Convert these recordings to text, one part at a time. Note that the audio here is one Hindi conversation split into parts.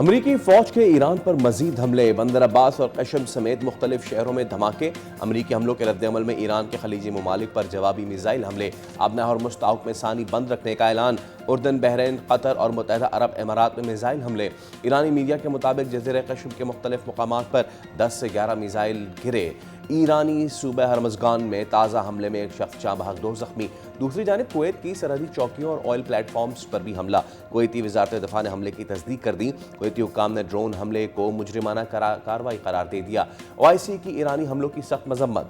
अमरीकी फौज के ईरान पर मजीद हमले, बंदर अब्बास और कशम समेत मुख्तलिफ शहरों में धमाके। अमरीकी हमलों के रद्दअमल में ईरान के खलीजी ममालिक पर जवाबी मिसाइल हमले, आबना हॉर्मुज़ ताउक में सानी बंद रखने का ऐलान। उर्दन, बहरीन, कतर और मुत्तहिदा अरब अमारात में मिसाइल हमले। ईरानी मीडिया के मुताबिक जज़ीरे कशम के मुख्तलिफ मुकामात पर 10 से 11 मिसाइल गिरे। ईरानी सूबा हरमज़गान में ताज़ा हमले में एक शख्स जाँ बहक, 2 जख्मी। दूसरी जानिब कुवैत की सरहदी चौकियों और ऑयल प्लेटफॉर्म्स पर भी हमला। कुवैती वज़ारत दिफ़ा ने हमले की तस्दीक कर दी। कुवैती हुक्काम ने ड्रोन हमले को मुजरिमाना कार्रवाई करार दे दिया। OIC की ईरानी हमलों की सख्त मजम्मत।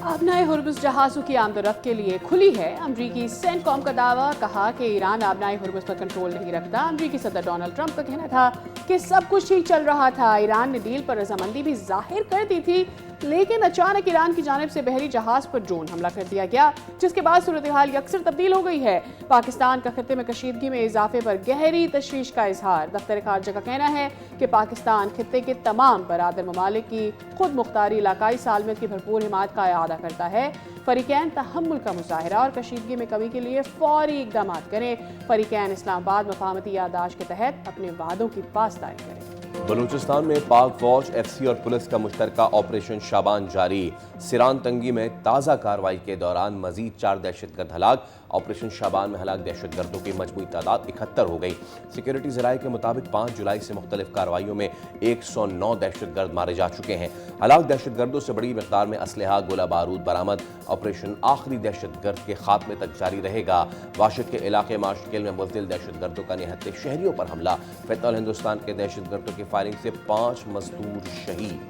आबनाए हुर्मुज़ जहाज़ों की आमदोरफ्त के लिए खुली है। अमरीकी सेंटकॉम का दावा, कहा कि ईरान आबनाए हुर्मुज़ पर कंट्रोल नहीं रखता। अमरीकी सदर डोनाल्ड ट्रंप का कहना था कि सब कुछ ठीक चल रहा था। ईरान ने डील पर रजामंदी भी जाहिर कर दी थी, लेकिन अचानक ईरान की जानिब से बहरी जहाज पर ड्रोन हमला कर दिया गया, जिसके बाद सूरत हाल यकसर तब्दील हो गई है। पाकिस्तान का खत्ते में कशीदगी में इजाफे पर गहरी तशवीश का इजहार। दफ्तर खारजा का कहना है कि पाकिस्तान खत्ते के तमाम बरादर ममालिक की खुद मुख्तारी इलाकाई सालमियत की भरपूर हिमायत का इआदा करता है। फरीकैन तहम्मुल का मुजाहरा और कशीदगी में कमी के लिए फौरी इक़दाम करें। फरीकैन इस्लामाबाद मफाहमती यादाश्त के तहत अपने वादों की पासदारी करें। बलूचिस्तान में पाक फौज, FC और पुलिस का मुश्तरका ऑपरेशन शाबान जारी। सिरान तंगी में ताज़ा कार्रवाई के दौरान मजीद 4 दहशतगर्द हलाक। ऑपरेशन शाबान में हलाक दहशतगर्दों की मजमूई तादाद 71 हो गई। सिक्योरिटी ज़राए के मुताबिक 5 जुलाई से मुख्तलिफ कार्रवाइयों में 109 दहशतगर्द मारे जा चुके हैं। हलाक दहशतगर्दों से बड़ी मिकदार में असलहा, गोला बारूद बरामद। ऑपरेशन आखिरी दहशतगर्द के खात्मे तक जारी रहेगा। वाशिद के इलाके माशकेल में मुज़दिल दहशतगर्दों का निहत्ते शहरियों पर हमला। फैतल हिंदुस्तान के दहशतगर्दों की फायरिंग से 5 मजदूर शहीद।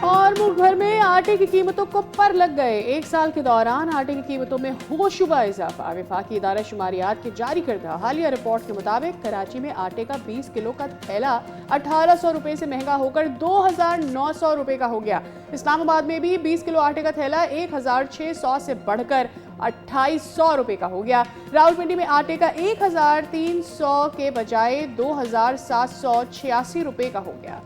और मुल्क भर में आटे की कीमतों को पर लग गए। एक साल के दौरान आटे की कीमतों में होशुबा इजाफा। वफाकी इदारा शुमारियात के जारी करदा हालिया रिपोर्ट के मुताबिक कराची में आटे का 20 किलो का थैला 1800 रुपए से महंगा होकर 2900 रुपए का हो गया। इस्लामाबाद में भी 20 किलो आटे का थैला 1600 से बढ़कर 2800 रुपए का हो गया। रावलपिंडी में आटे का 1300 के बजाय 2786 रुपए का हो गया।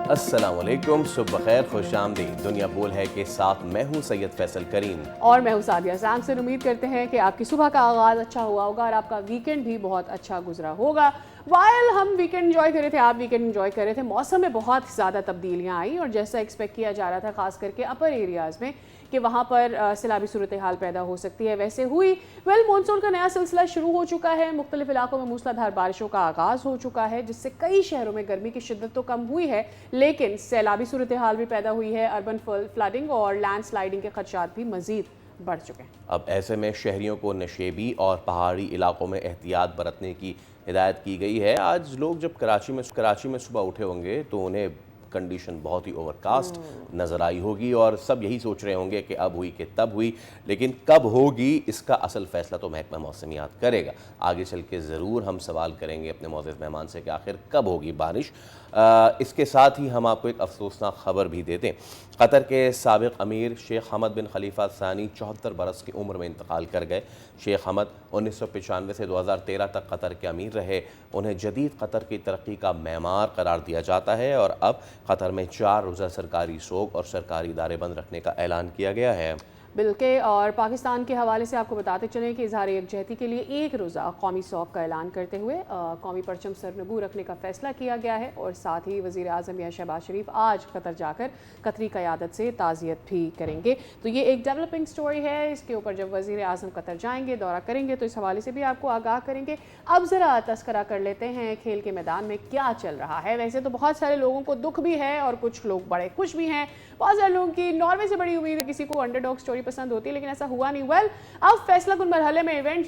अस्सलाम वालेकुम, सुबह खैर, खुश आमदीद। दुनिया बोल है के साथ मैं हूँ सैयद फैसल करीम और मैं हूँ सादिया सैमसन। उम्मीद करते हैं कि आपकी सुबह का आगाज़ अच्छा हुआ होगा और आपका वीकेंड भी बहुत अच्छा गुजरा होगा। वाइल हम वीकेंड एंजॉय कर रहे थे, आप वीकेंड एंजॉय कर रहे थे, मौसम में बहुत ज़्यादा तब्दीलियाँ आई और जैसा एक्सपेक्ट किया जा रहा था ख़ास करके अपर एरियाज़ में कि वहाँ पर सैलाबी सूरत हाल पैदा हो सकती है, वैसे हुई। वेल, मानसून का नया सिलसिला शुरू हो चुका है। मुख्तलिफ इलाकों में मूसलाधार बारिशों का आगाज़ हो चुका है, जिससे कई शहरों में गर्मी की शिद्दत तो कम हुई है, लेकिन सैलाबी सूरत हाल भी पैदा हुई है। अर्बन फ्लडिंग और लैंड स्लाइडिंग के खदशात भी मजीद बढ़ चुके हैं। अब ऐसे में शहरियों को नशेबी और पहाड़ी इलाकों में एहतियात बरतने की हिदायत की गई है। आज लोग जब कराची में सुबह उठे होंगे तो उन्हें कंडीशन बहुत ही ओवरकास्ट नज़र आई होगी और सब यही सोच रहे होंगे कि अब हुई कि तब हुई, लेकिन कब होगी इसका असल फैसला तो महकमा मौसमियात करेगा। आगे चल के ज़रूर हम सवाल करेंगे अपने मौजूद मेहमान से कि आखिर कब होगी बारिश। इसके साथ ही हम आपको एक अफसोसनाक खबर भी देते हैं। कतर के साबिक़ अमीर शेख हमद बिन खलीफा सानी 74 बरस की उम्र में इंतकाल कर गए। शेख हमद 1995 से 2013 तक कतर के अमीर रहे। उन्हें जदीद कतर की तरक्की का मैमार करार दिया जाता है और अब कतर में 4 रोज़ा सरकारी सोग और सरकारी इदारे बंद रखने का ऐलान किया गया है। बिल्कुल, और पाकिस्तान के हवाले से आपको बताते चलें कि इजहार यकजहती के लिए एक रोज़ा कौमी शौक का ऐलान करते हुए कौमी परचम सरनगू रखने का फैसला किया गया है। और साथ ही वज़ीर आज़म या शहबाज शरीफ आज कतर जाकर कतरी क़यादत से ताज़ियत भी करेंगे। तो ये एक डेवलपिंग स्टोरी है। इसके ऊपर जब वज़ीर आज़म कतर जाएंगे, दौरा करेंगे, तो इस हवाले से भी आपको आगाह करेंगे। अब ज़रा तस्करा कर लेते हैं खेल के मैदान में क्या चल रहा है। वैसे तो बहुत सारे लोगों को दुख भी है और कुछ लोग बड़े खुश भी हैं। बहुत सारे लोगों की नॉर्वे से बड़ी उम्मीद है, किसी को अंडरडॉग स्टोरी पसंद होती है, लेकिन ऐसा हुआ नहीं। वेल, अब फैसला कुन मरहले में इवेंट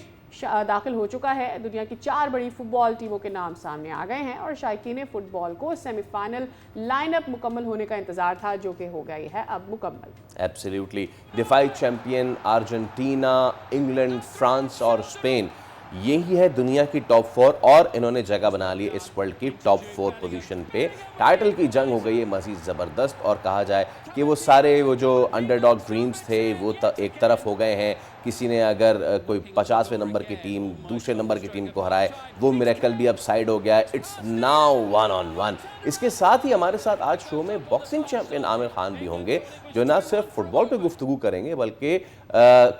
दाखिल हो चुका है। दुनिया की 4 बड़ी फुटबॉल टीमों के नाम सामने आ गए हैं और शायकीन फुटबॉल को सेमीफाइनल लाइनअप मुकम्मल होने का इंतजार था, जो कि हो गई है अब मुकम्मल। एब्सोल्युटली। डिफाई चैंपियन अर्जेंटीना, इंग्लैंड, फ्रांस और स्पेन, यही है दुनिया की टॉप 4 और इन्होंने जगह बना ली इस वर्ल्ड की टॉप 4 पोजीशन पे। टाइटल की जंग हो गई है मज़ीद ज़बरदस्त और कहा जाए कि वो सारे वो जो अंडरडॉग ड्रीम्स थे वो एक तरफ हो गए हैं किसी ने अगर कोई 50वें नंबर की टीम दूसरे नंबर की टीम को हराए, वो मिरेकल भी अब साइड हो गया है। It's now 1-on-1। इसके साथ ही हमारे साथ आज शो में बॉक्सिंग चैंपियन आमिर खान भी होंगे, जो ना सिर्फ फुटबॉल पे गुफ्तगू करेंगे बल्कि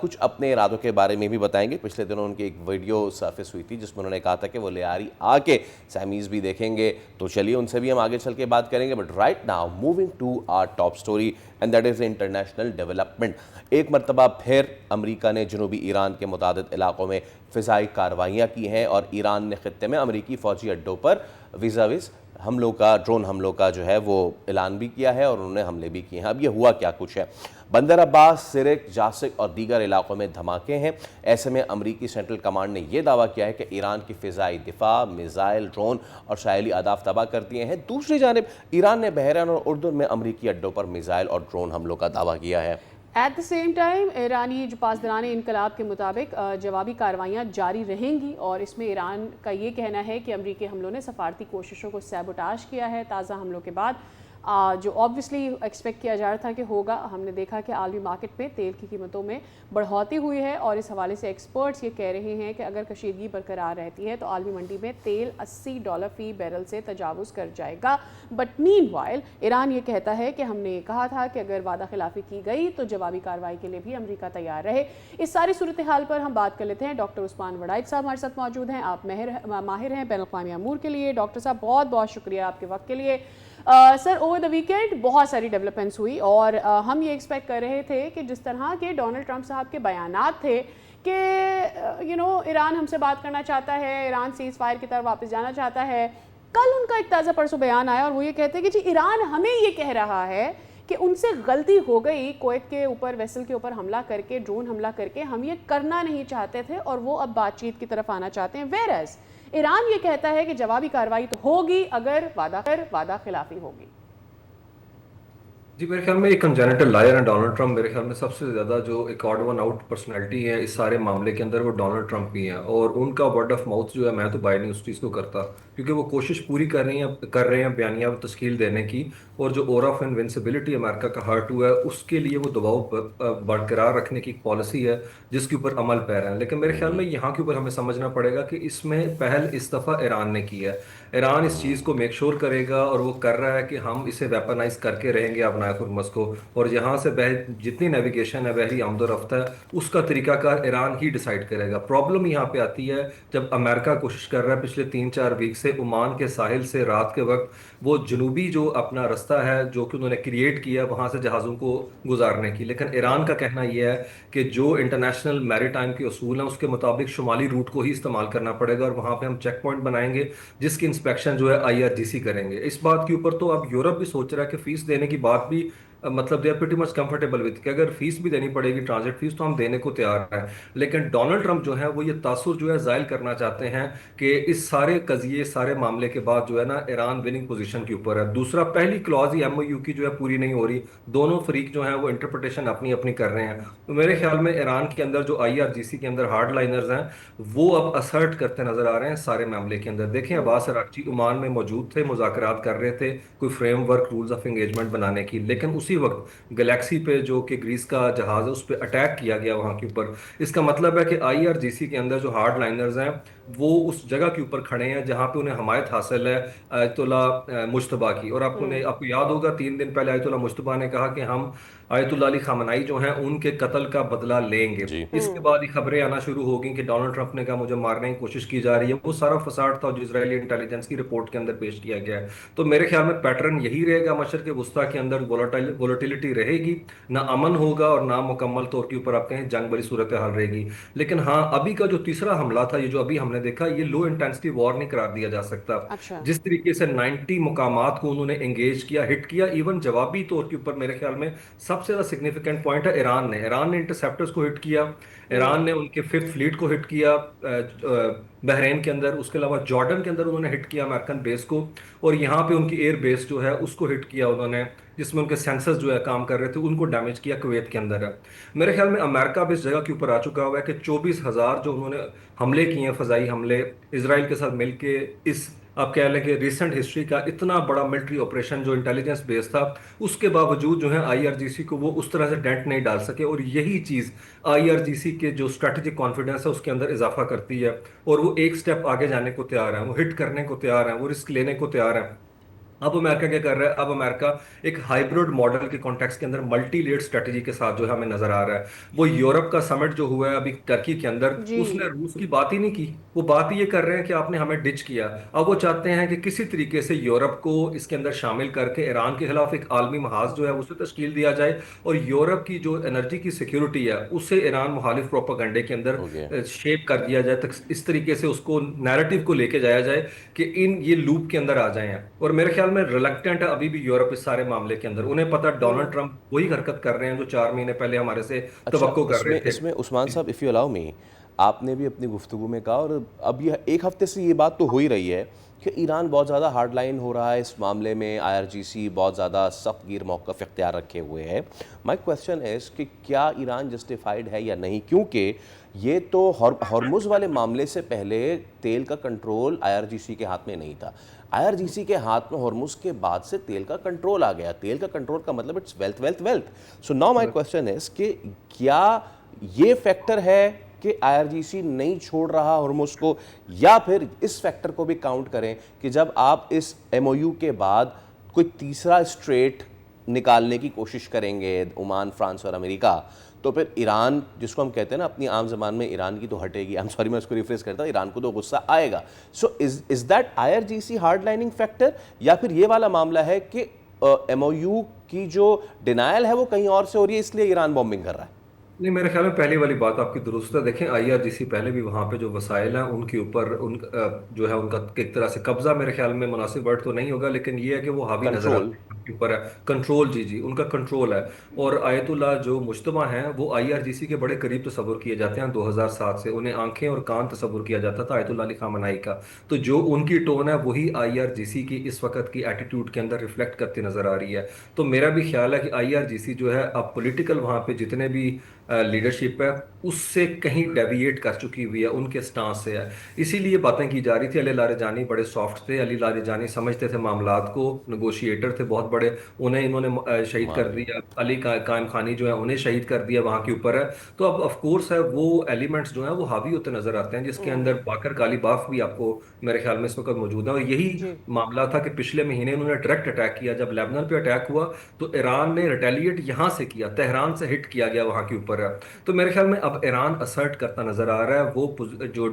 कुछ अपने इरादों के बारे में भी बताएंगे। पिछले दिनों उनकी एक वीडियो सर्फिस हुई थी जिसमें उन्होंने कहा था कि वो लियारी आके सैमीज़ भी देखेंगे, तो चलिए उनसे भी हम आगे चल के बात करेंगे। But right now moving to our top story and that is international development. एक मरतबा फिर अमेरिका ने जनूबी ईरान के मुतादिद इलाकों में फ़िज़ाई कार्रवाइयाँ की हैं और ईरान ने ख़ित्ते में अमेरिकी फ़ौजी अड्डों पर विज़ाविज़ हमलों का, ड्रोन हमलों का जो है वो ऐलान भी किया है और उन्होंने हमले भी किए हैं। अब ये हुआ क्या कुछ है? बंदर अब्बास, सिरिक, जासिक और दीगर इलाकों में धमाके हैं। ऐसे में अमरीकी सेंट्रल कमांड ने यह दावा किया है कि ईरान की फ़िज़ाई दिफा, मिसाइल, ड्रोन और शायली अहदाफ तबाह कर दिए हैं। दूसरी जानिब ईरान ने बहरीन और उर्दून में अमरीकी अड्डों पर मिसाइल और ड्रोन हमलों का दावा किया है। एट द सेम टाइम ईरानी जो पासदारान इनकलाब के मुताबिक जवाबी कार्रवाइयाँ जारी रहेंगी और इसमें ईरान का ये कहना है कि अमरीकी हमलों ने सफारती कोशिशों को सैबोटाज किया है। ताज़ा हमलों के बाद जो ऑब्वियसली एक्सपेक्ट किया जा रहा था कि होगा, हमने देखा कि आलमी मार्केट में तेल की कीमतों में बढ़ोतरी हुई है और इस हवाले से एक्सपर्ट्स ये कह रहे हैं कि अगर कशीदगी बरकरार रहती है तो आलमी मंडी में तेल $80 फ़ी बैरल से तजावुज़ कर जाएगा। बट मीनवाइल ईरान ये कहता है कि हमने कहा था कि अगर वादा खिलाफी की गई तो जवाबी कार्रवाई के लिए भी अमरीका तैयार रहे। इस सारी सूरत हाल पर हम बात कर लेते हैं। डॉक्टर उस्मान वड़ाइच साहब हमारे साथ मौजूद हैं। आप माहिर हैं बैनुल-अक़वामी अमूर के लिए। डॉक्टर साहब बहुत बहुत शुक्रिया आपके वक्त के लिए। सर, ओवर द वीकेंड बहुत सारी डेवलपमेंट्स हुई और हम ये एक्सपेक्ट कर रहे थे कि जिस तरह के डोनाल्ड ट्रंप साहब के बयानात थे कि ईरान हमसे बात करना चाहता है, ईरान सीज़ फायर की तरफ वापस जाना चाहता है, कल उनका एक ताज़ा परसों बयान आया और वो ये कहते हैं कि जी ईरान हमें ये कह रहा है कि उनसे गलती हो गई, कुवैत के ऊपर वेसल के ऊपर हमला करके, ड्रोन हमला करके, हम ये करना नहीं चाहते थे और वो अब बातचीत की तरफ आना चाहते हैं। वेरएज़ ईरान ये कहता है कि जवाबी कार्रवाई तो होगी अगर वादा खिलाफी होगी। जी, मेरे ख्याल में एक कंजेनिटल लायर है डोनाल्ड ट्रंप। मेरे ख्याल में सबसे ज़्यादा जो एक ऑड वन आउट पर्सनैलिटी है इस सारे मामले के अंदर वो डोनाल्ड ट्रंप ही है और उनका वर्ड ऑफ माउथ जो है, मैं तो बाय नहीं उस चीज़ को करता, क्योंकि वो कोशिश पूरी कर रहे हैं बयानिया तश्कील देने की और जो ओर ऑफ इनविंसिबिलिटी अमेरिका का हर्ट हुआ है उसके लिए वो दबाव बरकरार रखने की पॉलिसी है जिसके ऊपर अमल पैर है। लेकिन मेरे ख्याल में यहाँ के ऊपर हमें समझना पड़ेगा कि इसमें पहल इस दफ़ा ईरान ने की है। ईरान इस चीज़ को मेक श्योर करेगा और वो कर रहा है कि हम इसे वेपनाइज करके रहेंगे अपना खुरमस को, और यहाँ से जितनी नेविगेशन है बहरी आमदोरफ्त है उसका तरीकाकार ईरान ही डिसाइड करेगा। प्रॉब्लम यहाँ पे आती है जब अमेरिका कोशिश कर रहा है पिछले 3-4 वीक से ओमान के साहिल से रात के वक्त वो जनूबी जो अपना रास्ता है जो कि उन्होंने क्रिएट किया वहाँ से जहाज़ों को गुजारने की, लेकिन ईरान का कहना यह है कि जो इंटरनेशनल मैरीटाइम के असूल हैं उसके मुताबिक शुमाली रूट को ही इस्तेमाल करना पड़ेगा और वहाँ पे हम चेक पॉइंट बनाएंगे जिसकी इंस्पेक्शन जो है IRGC करेंगे। इस बात के ऊपर तो अब यूरोप भी सोच रहा है कि फीस देने की बात भी मतलब they are pretty much comfortable with कि अगर फीस भी देनी पड़ेगी ट्रांजिट फीस तो हम देने को तैयार हैं। लेकिन डोनाल्ड ट्रंप जो है वो ये तासुर जो है जाहिर करना चाहते हैं कि इस सारे कजिए सारे मामले के बाद जो है ना ईरान विनिंग पोजीशन के ऊपर है। दूसरा, पहली क्लॉज ही MOU की जो है पूरी नहीं हो रही, दोनों फरीक जो है वो इंटरप्रिटेशन अपनी अपनी कर रहे हैं। तो मेरे ख्याल में ईरान के अंदर जो IRGC के अंदर हार्ड लाइनर्स हैं वो अब असर्ट करते नजर आ रहे हैं सारे मामले के अंदर। देखें, अब्बास अरागची ओमान में मौजूद थे, मुज़ाकरात कर रहे थे कोई फ्रेमवर्क रूल्स ऑफ एंगेजमेंट बनाने की, लेकिन उसी वक्त गैलेक्सी पे जो कि ग्रीस का जहाज है उस पर अटैक किया गया वहां के ऊपर। इसका मतलब है कि IRGC के अंदर जो हार्ड लाइनर्स हैं वो उस जगह के ऊपर खड़े हैं जहां पे उन्हें हमायत हासिल है आयतुल्ला मुश्तबा की। और आपको याद होगा 3 दिन पहले आयतुल्ला मुश्तबा ने कहा कि हम आयतुल्ला अली खामनाई जो हैं उनके कत्ल का बदला लेंगे। इसके बाद ही खबरें आना शुरू हो गई कि डोनाल्ड ट्रंप ने कहा मुझे मारने की कोशिश की जा रही है। वो सारा फसाड था जो इजरायली इंटेलिजेंस की रिपोर्ट के अंदर पेश किया गया है। तो मेरे ख्याल में पैटर्न यही रहेगा, मशरक़ वुस्ता के अंदर वोलेटिलिटी रहेगी, ना अमन होगा और ना मुकम्मल तौर के ऊपर आप कहें जंग वाली सूरत हाल रहेगी। लेकिन हाँ, अभी का जो तीसरा हमला था, ये जो अभी हमने देखा, ये लो इंटेंसिटी वॉर नहीं करार दिया जा सकता। अच्छा। जिस तरीके से 90 मुकामात को उन्होंने एंगेज किया, हिट किया, इवन जवाबी तौर के ऊपर मेरे ख्याल में सबसे ज्यादा सिग्निफिकेंट पॉइंट है ईरान ने इंटरसेप्टर्स को हिट किया, ईरान ने उनके 5th फ्लीट को हिट किया बहरीन के अंदर, उसके अलावा जॉर्डन के अंदर उन्होंने हिट किया अमेरिकन बेस को, और यहाँ पे उनकी एयर बेस जो है उसको हिट किया उन्होंने जिसमें उनके सेंसर्स जो है काम कर रहे थे उनको डैमेज किया, कुवैत के अंदर है। मेरे ख्याल में अमेरिका भी इस जगह के ऊपर आ चुका हुआ है कि 24,000 जो उन्होंने हमले किए हैं, फजाई हमले इसराइल के साथ मिलके इस आप कह लें कि रिसेंट हिस्ट्री का इतना बड़ा मिलिट्री ऑपरेशन जो इंटेलिजेंस बेस्ड था, उसके बावजूद जो है आईआरजीसी को वो उस तरह से डेंट नहीं डाल सके। और यही चीज आईआरजीसी के जो स्ट्रेटेजिक कॉन्फिडेंस है उसके अंदर इजाफा करती है, और वो एक स्टेप आगे जाने को तैयार है, वो हिट करने को तैयार है, वो रिस्क लेने को तैयार है। अब अमेरिका क्या कर रहा है? अब अमेरिका एक हाइब्रिड मॉडल के कॉन्टेक्स्ट के अंदर मल्टी लेड स्ट्रेटजी के साथ जो है हमें नजर आ रहा है। वो यूरोप का समिट जो हुआ है अभी टर्की के अंदर, जी। उसने रूस की बात ही नहीं की। वो बात ये कर रहे हैं कि आपने हमें डिच किया। अब वो चाहते हैं कि किसी तरीके से यूरोप को इसके अंदर शामिल करके ईरान के खिलाफ एक आलमी महाज जो है उसे तश्कील दिया जाए, और यूरोप की जो एनर्जी की सिक्योरिटी है उसे ईरान मुखालिफ प्रोपागंडे के ओके। अंदर शेप कर दिया जाए, तक इस तरीके से उसको नैरेटिव को लेके जाया जाए कि इन ये लूप के अंदर आ जाए हैं। और मेरे ख्याल में रिलक्टेंट है अभी भी यूरोप इस सारे मामले के अंदर। उन्हें पता डोनाल्ड ट्रंप वही हरकत कर रहे हैं जो 4 महीने पहले हमारे से अच्छा, तवक्को कर रहे इसमें थे। इसमें उस्मान साहब, इफ़ यू अलाउ मी, आपने भी अपनी गुफ्तगू में कहा, और अब यह एक हफ्ते से ये बात तो हो ही रही है कि ईरान बहुत ज़्यादा हार्ड लाइन हो रहा है इस मामले में, आईआरजीसी बहुत ज़्यादा सख्त गिर मौक़िफ़ इख्तियार रखे हुए है। माई क्वेश्चन इज़ कि क्या ईरान जस्टिफाइड है या नहीं, क्योंकि ये तो हॉर्मुज़ वाले मामले से पहले तेल का कंट्रोल आईआरजीसी के हाथ में नहीं था। आईआरजीसी के हाथ में हॉर्मुज़ के बाद से तेल का कंट्रोल आ गया। तेल का कंट्रोल का मतलब it's wealth wealth wealth. So now my question is कि क्या ये फैक्टर है कि आईआरजीसी नहीं छोड़ रहा हॉर्मुज़ को, या फिर इस फैक्टर को भी काउंट करें कि जब आप इस एमओयू के बाद कोई तीसरा स्ट्रेट निकालने की कोशिश करेंगे, ओमान, फ्रांस और अमेरिका, तो फिर ईरान, जिसको हम कहते हैं ना अपनी आम जबान में, ईरान की तो हटेगी, आई एम सॉरी मैं उसको रिफ्रेश करता हूँ, ईरान को तो गुस्सा आएगा। So is that IRGC hard lining factor, या फिर ये वाला मामला है कि एमओयू की जो डिनायल है वो कहीं और से हो रही है, इसलिए ईरान बॉम्बिंग कर रहा है? नहीं, मेरे ख्याल में पहली वाली बात आपकी दुरुस्त है। देखें, आईआरजीसी पहले भी वहां पे जो वसाइल हैं उनके ऊपर जो है उनका एक तरह से कब्जा, मेरे ख्याल में मुनासिब वर्ड तो नहीं होगा, लेकिन ये है कि वो हावी नजर कंट्रोल। आते हैं उनके ऊपर है। कंट्रोल, जी जी, उनका कंट्रोल है। और आयतुल्लाह जो मुज्तबा हैं वो आईआरजीसी के बड़े करीब तस्वुर किए जाते हैं 2007 से। उन्हें आंखें और कान तस्वुर किया जाता था आयतुल्लाह अली खामनाई का। तो जो उनकी टोन है वही आईआरजीसी की इस वक्त की एटीट्यूड के अंदर रिफ्लेक्ट करती नजर आ रही है। तो मेरा भी ख्याल है कि आईआरजीसी जो है अब पॉलिटिकल वहां पे जितने भी लीडरशिप है उससे कहीं डेविएट कर चुकी हुई है, उनके स्टांस से है। इसीलिए बातें की जा रही थी। अली लारिजानी बड़े सॉफ्ट थे, अली लारिजानी समझते थे मामलात को, नेगोशिएटर थे बहुत बड़े। उन्हें इन्होंने शहीद कर मारे। दिया। कायम खानी जो है उन्हें शहीद कर दिया, वहां के ऊपर है। तो अब ऑफ कोर्स है वो एलिमेंट्स जो है वो हावी होते नजर आते हैं, जिसके अंदर बाकर कालीबाफ भी आपको मेरे ख्याल में इस वक्त मौजूद है। और यही जी। मामला था कि पिछले महीने उन्होंने डायरेक्ट अटैक किया। जब लेबनान पे अटैक हुआ तो ईरान ने रिटेलिएट यहां से किया, तेहरान से हिट किया गया वहां के ऊपर है। तो मेरे ख्याल में अब ईरान असर्ट करता नजर आ रहा है, वो जो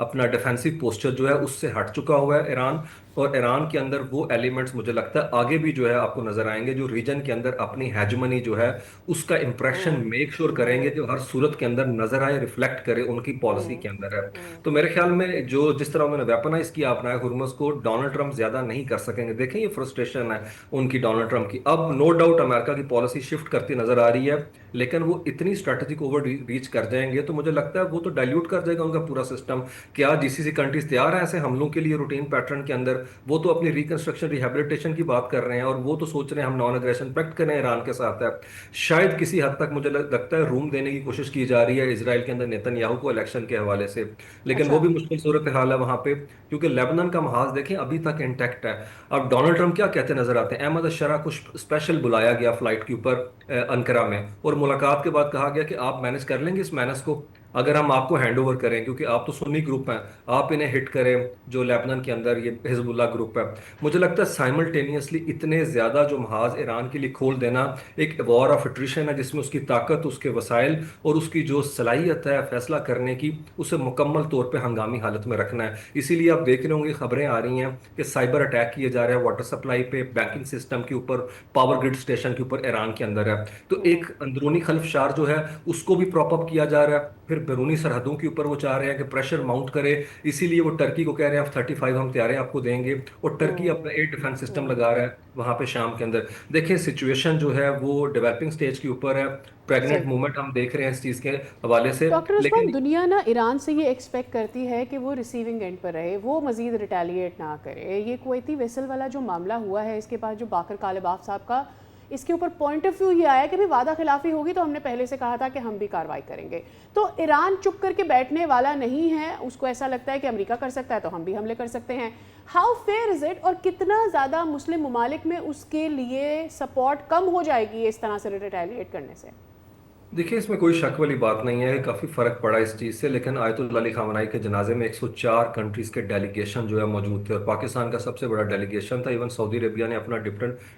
अपना डिफेंसिव पोस्चर जो है उससे हट चुका हुआ है ईरान। और ईरान के अंदर वो एलिमेंट्स मुझे लगता है आगे भी जो है आपको नजर आएंगे, जो रीजन के अंदर अपनी हेजमनी जो है उसका इंप्रेशन मेक श्योर करेंगे, जो हर सूरत के अंदर नजर आए, रिफ्लेक्ट करे उनकी पॉलिसी के अंदर है। तो मेरे ख्याल में जो जिस तरह उन्होंने वेपनाइज किया अपना हुर्मुज को, डोनाल्ड ट्रंप ज्यादा नहीं कर सकेंगे। देखें, ये फ्रस्ट्रेशन है उनकी डोनाल्ड ट्रंप की। अब नो डाउट अमेरिका की पॉलिसी शिफ्ट करती नजर आ रही है, लेकिन वो इतनी स्ट्रेटेजिक ओवर रीच कर जाएंगे तो मुझे लगता है वो तो डाइल्यूट कर जाएगा उनका पूरा सिस्टम। क्या जीसीसी कंट्रीज तैयार हैं ऐसे हमलों के लिए रूटीन पैटर्न के अंदर? वो तो अपनी रिकंस्ट्रक्शन रिहेबिलिटेशन की बात कर रहे हैं, और वो तो सोच रहे हैं हम नॉन एग्रेशन पैक्ट करें ईरान के साथ है। शायद किसी हद तक मुझे लगता है रूम देने की कोशिश की जा रही है इसराइल के अंदर नेतन्याहू को इलेक्शन के हवाले से, लेकिन वो अच्छा। भी मुश्किल सूरत हाल है वहां पे, क्योंकि लेबनान का महाज देखें अभी तक इंटैक्ट है। अब डोनाल्ड ट्रंप क्या कहते नजर आते हैं? अहमद अशरा को स्पेशल बुलाया गया फ्लाइट के ऊपर अंकरा में, और मुलाकात के बाद कहा गया कि आप मैनेज कर लेंगे इस मैनेज को, अगर हम आपको हैंड ओवर करें, क्योंकि आप तो सुन्नी ग्रुप हैं, आप इन्हें हिट करें जो लेबनान के अंदर ये हिजबुल्लाह ग्रुप है। मुझे लगता है साइमल्टेनियसली इतने ज्यादा जो महाज ईरान के लिए खोल देना एक वॉर ऑफ अट्रिशन है, जिसमें उसकी ताकत, उसके वसाइल और उसकी जो सलाहियत है फैसला करने की, उसे मुकम्मल तौर पर हंगामी हालत में रखना है। इसीलिए आप देख रहे होंगे खबरें आ रही हैं कि साइबर अटैक किए जा रहे हैं वाटर सप्लाई पे, बैंकिंग सिस्टम के ऊपर, पावर ग्रिड स्टेशन के ऊपर ईरान के अंदर है। तो एक अंदरूनी खल्फशार जो है उसको भी प्रॉप अप किया जा रहा है, फिर बैरूनी सरहदों के ऊपर वो चाह रहे हैं कि प्रेशर माउंट करे। इसीलिए वो टर्की को कह रहे हैं F-35 हम तैयार हैं आपको देंगे, और टर्की अपना एयर डिफेंस सिस्टम लगा रहा है वहां पे शाम के अंदर। देखिए, सिचुएशन जो है वो डेवलपिंग स्टेज के ऊपर है। प्रेग्नेंट सही। मूवमेंट हम देख रहे हैं इस चीज के हवाले से। डॉक्टर उस्मान, लेकिन दुनिया ना ईरान से ये एक्सपेक्ट करती है कि वो रिसीविंग एंड पर रहे, वो मजीद रिटेलिएट ना करे। ये कुवैती वेसल वाला जो मामला हुआ है, इसके बाद जो बाकर कालिबाफ साहब का इसके ऊपर पॉइंट ऑफ व्यू ये आया कि भाई वादा खिलाफी होगी तो हमने पहले से कहा था कि हम भी कार्रवाई करेंगे। तो ईरान चुप करके बैठने वाला नहीं है, उसको ऐसा लगता है कि अमेरिका कर सकता है तो हम भी हमले कर सकते हैं। हाउ फेयर इज इट, और कितना ज़्यादा मुस्लिम ममालिक में उसके लिए सपोर्ट कम हो जाएगी इस तरह से रिटेलिएट करने से? देखिए, इसमें कोई शक वाली बात नहीं है, काफ़ी फ़र्क पड़ा इस चीज़ से। लेकिन आयतुल्लाह अली ख़ामेनी के जनाजे में 104 कंट्रीज़ के डेलीगेशन जो है मौजूद थे, और पाकिस्तान का सबसे बड़ा डेलीगेशन था। इवन सऊदी अरेबिया ने अपना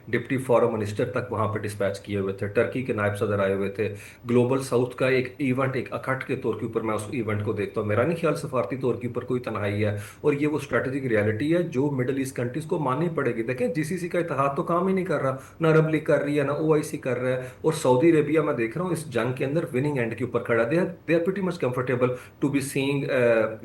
डिप्टी फॉरेन मिनिस्टर तक वहाँ पर डिस्पैच किए हुए थे। टर्की के नायब सदर आए हुए थे। ग्लोबल साउथ का एक इवेंट, एक अकट के तौर के ऊपर मैं उस इवेंट को देखता हूँ। मेरा नहीं ख्याल सफारती तौर के ऊपर कोई तनहाई है, और ये वो स्ट्रेटेजिक रियलिटी है जो मिडल ईस्ट कंट्रीज़ को माननी पड़ेगी। देखें, जीसीसी का इत्तेहाद तो काम ही नहीं कर रहा, ना अरब लीग कर रही है, ना OIC कर रहा है। और सऊदी अरेबिया मैं देख रहा हूँ इस जंग के अंदर विनिंग एंड के ऊपर खड़ा। They are pretty much comfortable to be seeing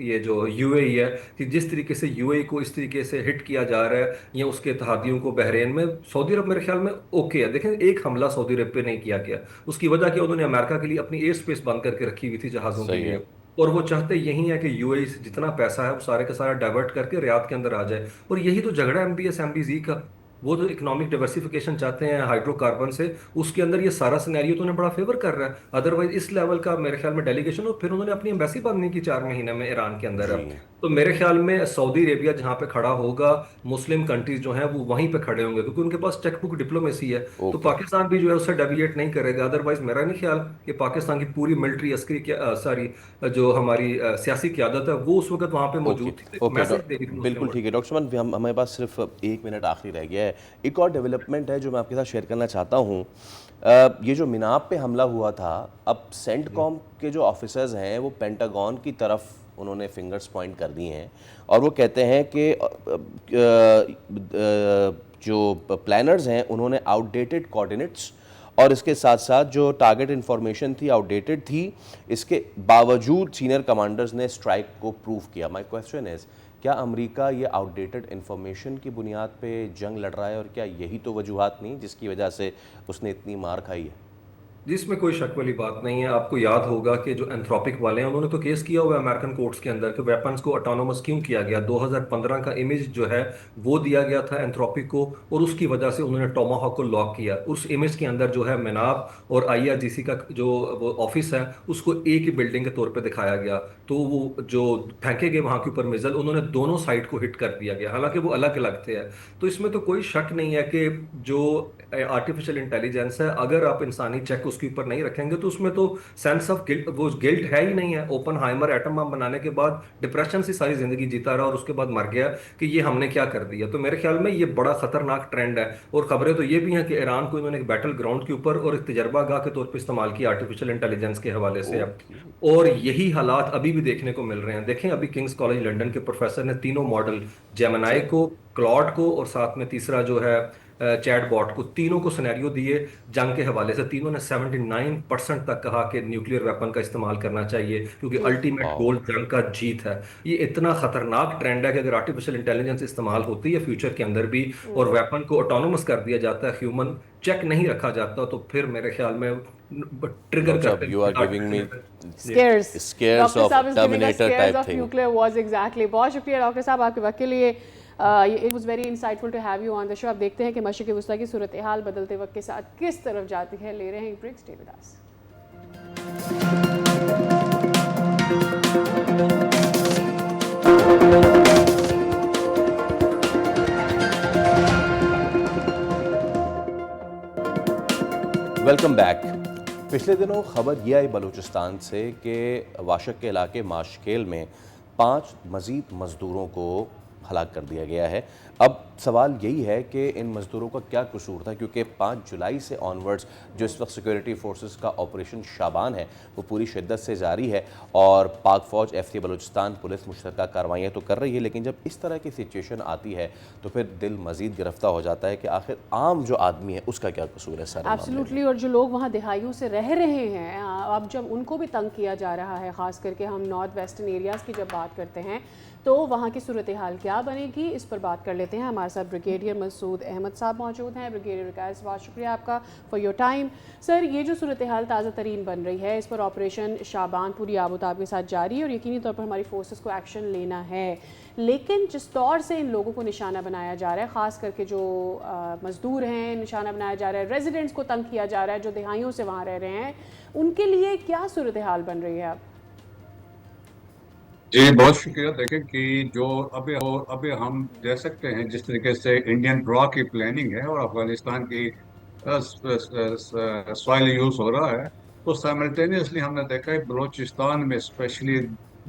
ये जो UAE है, कि जिस तरीके से UAE को इस तरीके से हिट किया जा रहा है, या उसके इत्तेहादियों को बहरीन में, सऊदी अरब मेरे ख्याल में ओके है। देखें, एक हमला सऊदी अरब पे नहीं किया गया, उसकी वजह क्या, उन्होंने अमेरिका के लिए अपनी एयर स्पेस बंद करके रखी हुई थी जहाजों के सही है। लिए। और वो चाहते यही है कि UAE से जितना पैसा है वो सारे का सारा डाइवर्ट करके रियाद के अंदर आ जाए। और यही तो झगड़ा MBS MBZ का। वो जो इकोनॉमिक डाइवर्सिफिकेशन चाहते हैं हाइड्रोकार्बन से, उसके अंदर ये सारा सिनेरियो तो उन्हें बड़ा फेवर कर रहा है। अदरवाइज इस लेवल का मेरे ख्याल में डेलीगेशन, और फिर उन्होंने अपनी एम्बेसी बंद नहीं की 4 महीने में ईरान के अंदर। जी। अब तो मेरे ख्याल में सऊदी अरेबिया जहां पे खड़ा होगा, मुस्लिम कंट्रीज जो हैं वो वहीं पे खड़े होंगे, क्योंकि उनके पास चेक बुक डिप्लोमेसी है। तो ओके। पाकिस्तान भी जो है उससे डेविएट नहीं करेगा। अदरवाइज मेरा नहीं ख्याल कि पाकिस्तान की पूरी मिलिट्री अस्करी सॉरी जो हमारी सियासी क़यादत है वो उस वक्त वहां पे ओके। मौजूद थी। एक ओके मैसेज दे रही थी मुस्लिम बिल्कुल ठीक है डॉक्टर साहब, हम हमारे पास सिर्फ 1 मिनट आखिरी रह गया है। एक और डेवलपमेंट है जो मैं आपके साथ शेयर करना चाहता हूँ। ये जो मिनाब पे हमला हुआ था, अब सेंटकॉम के जो ऑफिसर्स हैं वो पेंटागन की तरफ उन्होंने फिंगर्स पॉइंट कर दिए हैं, और वो कहते हैं कि जो प्लानर्स हैं उन्होंने आउटडेटेड कोऑर्डिनेट्स, और इसके साथ साथ जो टारगेट इन्फॉर्मेशन थी आउटडेटेड थी। इसके बावजूद सीनियर कमांडर्स ने स्ट्राइक को प्रूव किया। माय क्वेश्चन इज़, क्या अमेरिका ये आउटडेटेड इन्फॉर्मेशन की बुनियाद पे जंग लड़ रहा है, और क्या यही तो वजूहात नहीं जिसकी वजह से उसने इतनी मार खाई है? जिसमें कोई शक वाली बात नहीं है। आपको याद होगा कि जो एंथ्रोपिक वाले हैं उन्होंने तो केस किया हुआ है अमेरिकन कोर्ट्स के अंदर कि वेपन्स को ऑटोनोमस क्यों किया गया। 2015 का इमेज जो है वो दिया गया था एंथ्रोपिक को, और उसकी वजह से उन्होंने टोमाहॉक को लॉक किया। उस इमेज के अंदर जो है मिनाब और IRGC का जो वो ऑफिस है उसको एक ही बिल्डिंग के तौर पर दिखाया गया। तो वो जो फेंके गए वहां के ऊपर मिसाइल, उन्होंने दोनों साइड को हिट कर दिया गया, हालांकि वो अलग अलग थे। तो इसमें तो कोई शक नहीं है कि जो आर्टिफिशियल इंटेलिजेंस है, अगर आप इंसानी चेक उसके ऊपर नहीं रखेंगे तो उसमें तो सेंस ऑफ गिल्ट, वो गिल्ट है ही नहीं है। ओपनहाइमर एटम बम बनाने के बाद डिप्रेशन से सारी जिंदगी जीता रहा और उसके बाद मर गया कि ये हमने क्या कर दिया। तो मेरे ख्याल में ये बड़ा खतरनाक ट्रेंड है। और खबरें तो ये भी हैं कि ईरान को इन्होंने एक बैटल ग्राउंड के ऊपर और एक तजर्बा गाह के तौर पर इस्तेमाल किया आर्टिफिशियल इंटेलिजेंस के हवाले से अब। और यही हालात अभी भी देखने को मिल रहे हैं। देखें, अभी किंग्स कॉलेज लंदन के प्रोफेसर ने तीनों मॉडल, जेमिनाई को, क्लॉड को, और साथ में तीसरा जो है चैट बॉट को, तीनों को सिनेरियो दिए जंग के हवाले से। तीनों ने 79% तक कहा कि न्यूक्लियर वेपन का इस्तेमाल करना चाहिए, क्योंकि अल्टीमेट गोल जंग का जीत है। ये इतना खतरनाक ट्रेंड है कि अगर आर्टिफिशियल इंटेलिजेंस इस्तेमाल होती है फ्यूचर के अंदर भी, और वेपन को ऑटोनोमस कर दिया जाता है, ह्यूमन चेक नहीं रखा जाता, तो फिर मेरे ख्याल में ट्रिगर करते you are giving me Scares. scares Dr. of साहब is giving us Terminator scares type of thing. nuclear wars exactly. बहुत शुक्रिया डॉक्टर साहब आपके वक्त के लिए। It was very insightful to have you on the show. अब देखते हैं कि मशरिक़ वस्ता की सूरत हाल बदलते वक्त के साथ किस तरफ जाती है। ले रहे हैं एक break, stay with us. Welcome back. पिछले दिनों खबर ये आई बलूचिस्तान से कि वाशक के इलाके माशकेल में 5 मज़ीद मज़दूरों को हलाक कर दिया गया है। अब सवाल यही है कि इन मज़दूरों का क्या कसूर था, क्योंकि 5 जुलाई से ऑनवर्ड्स जो इस वक्त सिक्योरिटी फोर्सेस का ऑपरेशन शाबान है वो पूरी शिद्दत से जारी है, और पाक फ़ौज, FT बलूचिस्तान पुलिस मुश्तरका कार्रवाइयाँ तो कर रही है। लेकिन जब इस तरह की सिचुएशन आती है तो फिर दिल मज़ीद गिरफ्ता हो जाता है कि आखिर आम जो आदमी है उसका क्या कसूर है सारे मामले में। एब्सोल्युटली। और जो लोग वहाँ दिहाइयों से रह रहे हैं, अब जब उनको भी तंग किया जा रहा है, ख़ास करके हम नॉर्थ वेस्टर्न एरियाज़ की जब बात करते हैं तो वहाँ की सूरत हाल क्या क्या बनेगी, इस पर बात कर लेते हैं। हमारे साथ ब्रिगेडियर मसूद अहमद साहब मौजूद हैं। ब्रिगेडियर विकास, बहुत शुक्रिया आपका फॉर योर टाइम। सर, ये जो सूरत हाल ताज़ा तरीन बन रही है, इस पर ऑपरेशन शाबान पूरी आबोताब के साथ जारी है और यकीनी तौर पर हमारी फोर्सेस को एक्शन लेना है, लेकिन जिस तौर से इन लोगों को निशाना बनाया जा रहा है, ख़ास करके जो मज़दूर हैं निशाना बनाया जा रहा है, रेजिडेंट्स को तंग किया जा रहा है जो दिहाइयों से वहाँ रह रहे हैं, उनके लिए क्या सूरत हाल बन रही है अब? जी बहुत शुक्रिया। देखें कि जो अभी हम देख सकते हैं जिस तरीके से इंडियन ड्रा की प्लानिंग है और अफगानिस्तान की सॉइल यूज हो रहा है, तो साइमल्टेनियसली हमने देखा है बलूचिस्तान में स्पेशली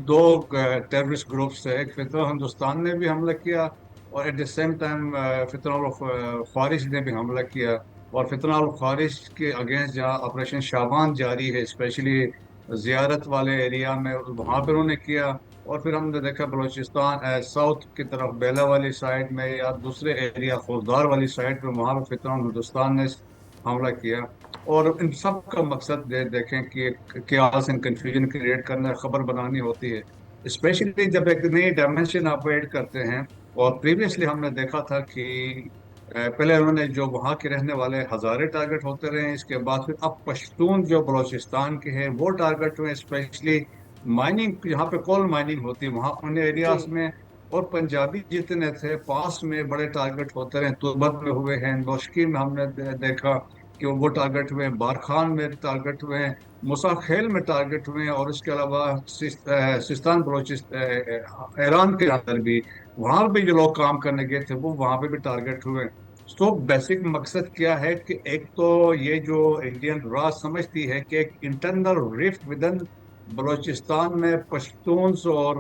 दो टेररिस्ट ग्रुप्स है। एक फितरत हिंदुस्तान ने भी हमला किया और एट द सेम टाइम फितरत ख्वारिज ने भी हमला किया। और फितरत ख्वारिज के अगेंस्ट जहाँ ऑपरेशन शाबान जारी है, स्पेशली जियारत वाले एरिया में, वहाँ पर उन्होंने किया। और फिर हमने देखा बलूचिस्तान साउथ की तरफ बेला वाली साइड में या दूसरे एरिया खुलदार वाली साइड में, वहाँ पर फितरत हिंदुस्तान ने हमला किया। और इन सब का मकसद देखें कि chaos एंड कंफ्यूजन क्रिएट करना, खबर बनानी होती है, स्पेशली जब एक नई डायमेंशन आप ऐड करते हैं। और प्रीवियसली हमने देखा था कि पहले उन्होंने जो वहाँ के रहने वाले हज़ारे टारगेट होते रहे, इसके बाद फिर अब पश्तून जो बलूचिस्तान के हैं वो टारगेट हुए, स्पेशली माइनिंग, जहाँ पे कोल माइनिंग होती है वहाँ उन एरियाज जी। में। और पंजाबी जितने थे पास में बड़े टारगेट होते रहे, तुर्बत में हुए हैं, नौशकी में हमने देखा कि वो टारगेट हुए हैं, बारखान में टारगेट हुए हैं, मूसा खेल में टारगेट हुए हैं, और इसके अलावा सिस्तान बलोचिस्तान ईरान के अंदर भी, वहां भी जो लोग काम करने गए थे वो वहां पे भी टारगेट हुए। तो बेसिक मकसद क्या है कि एक तो ये जो इंडियन रॉ समझती है कि एक internal rift with in Balochistan में पश्तून्स और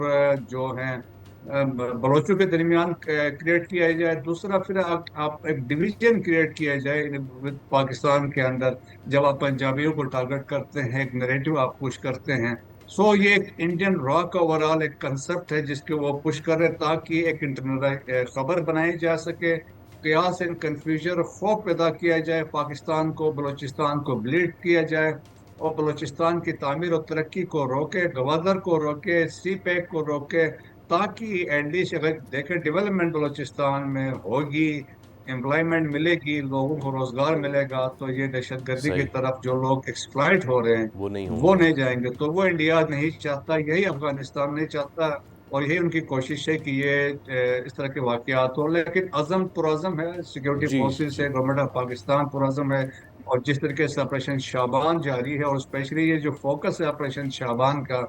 जो हैं बलोचों के दरमियान क्रिएट किया जाए। दूसरा फिर आप एक डिवीजन क्रिएट किया जाए विद पाकिस्तान के अंदर, जब आप पंजाबियों को टारगेट करते हैं, एक नैरेटिव आप पुश करते हैं। सो ये एक इंडियन रॉ का ओवरऑल एक कंसेप्ट है जिसके वो पुश कर रहे हैं, ताकि एक इंटरनल खबर बनाई जा सके, कयास एंड कंफ्यूजन और खौफ पैदा किया जाए, पाकिस्तान को बलूचिस्तान को ब्लीड किया जाए और बलूचिस्तान की तामीर और तरक्की को रोके, गवर्नर को रोके, सी पैक को रोके, ताकि एटलीस्ट अगर देखें डेवलपमेंट बलूचिस्तान में होगी, एम्प्लॉयमेंट मिलेगी, लोगों को रोजगार मिलेगा, तो ये दहशतगर्दी की सही, तरफ जो लोग एक्सप्लॉइट हो रहे हैं वो नहीं वो होंगे। नहीं जाएंगे। तो वो इंडिया नहीं चाहता, यही अफगानिस्तान नहीं चाहता, और यही उनकी कोशिश है कि ये इस तरह के वाकयात हो। लेकिन अज़म पुरज़म है, सिक्योरिटी जी, फोर्सेस जी। है, गवर्नमेंट ऑफ पाकिस्तान पुरज़म है। और जिस तरीके से ऑपरेशन शाबान जारी है, और स्पेशली ये जो फोकस है ऑपरेशन शाबान का,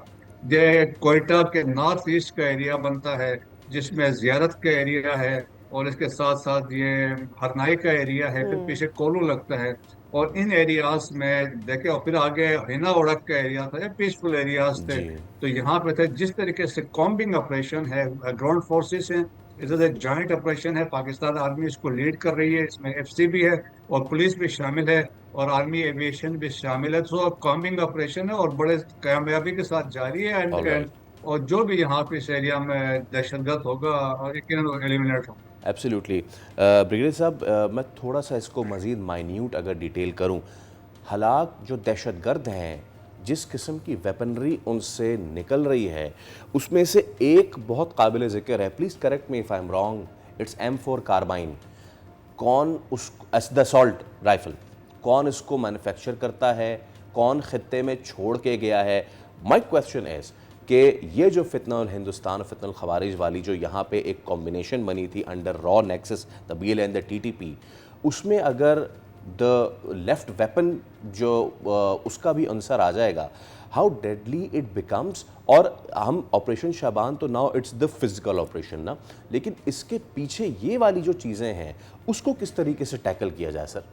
ये कोयटा के नॉर्थ ईस्ट का एरिया बनता है, जिसमें जियारत का एरिया है, और इसके साथ साथ ये हरनाई का एरिया है, फिर पीछे कोलू लगता है। और इन एरियाज में देखे, और फिर आगे हिना उड़क का एरिया था, ये पीसफुल एरियाज थे। जी, तो यहाँ पे थे, जिस तरीके से कॉम्बिंग ऑपरेशन है, ग्राउंड फोर्सेस हैं, इस एक जॉइंट ऑपरेशन है, पाकिस्तान आर्मी इसको लीड कर रही है, इसमें एफसी भी है और पुलिस भी शामिल है और आर्मी एविएशन भी शामिल है। तो कॉम्बिंग ऑपरेशन है और बड़े कामयाबी के साथ जारी है। All and right. और जो भी यहाँ पे इस एरिया में दहशतगर्द होगा, और यकीनन एलिमिनेट होगा। एब्सोल्युटली। ब्रिगेडियर साहब, मैं थोड़ा सा इसको मज़ीद माइन्यूट अगर डिटेल करूं, हालात जो दहशतगर्द हैं, जिस किस्म की वेपनरी उनसे निकल रही है, उसमें से एक बहुत काबिल ज़िक्र है, please correct me if I am wrong, it's M4 carbine. कौन उस द सॉल्ट राइफल, कौन इसको मैन्युफैक्चर करता है, कौन खत्ते में छोड़ के गया है? माई क्वेश्चन इज़ कि ये जो फितनल हिंदुस्तान, फितनल खवारिज वाली जो यहाँ पे एक कॉम्बिनेशन बनी थी under raw nexus, the BLA and the TTP, उसमें अगर द लेफ्ट वेपन जो उसका भी अंसर आ जाएगा, हाउ डेडली इट बिकम्स। और हम ऑपरेशन शाबान तो now it's the physical operation ना, लेकिन इसके पीछे ये वाली जो चीज़ें हैं उसको किस तरीके से टैकल किया जाए सर?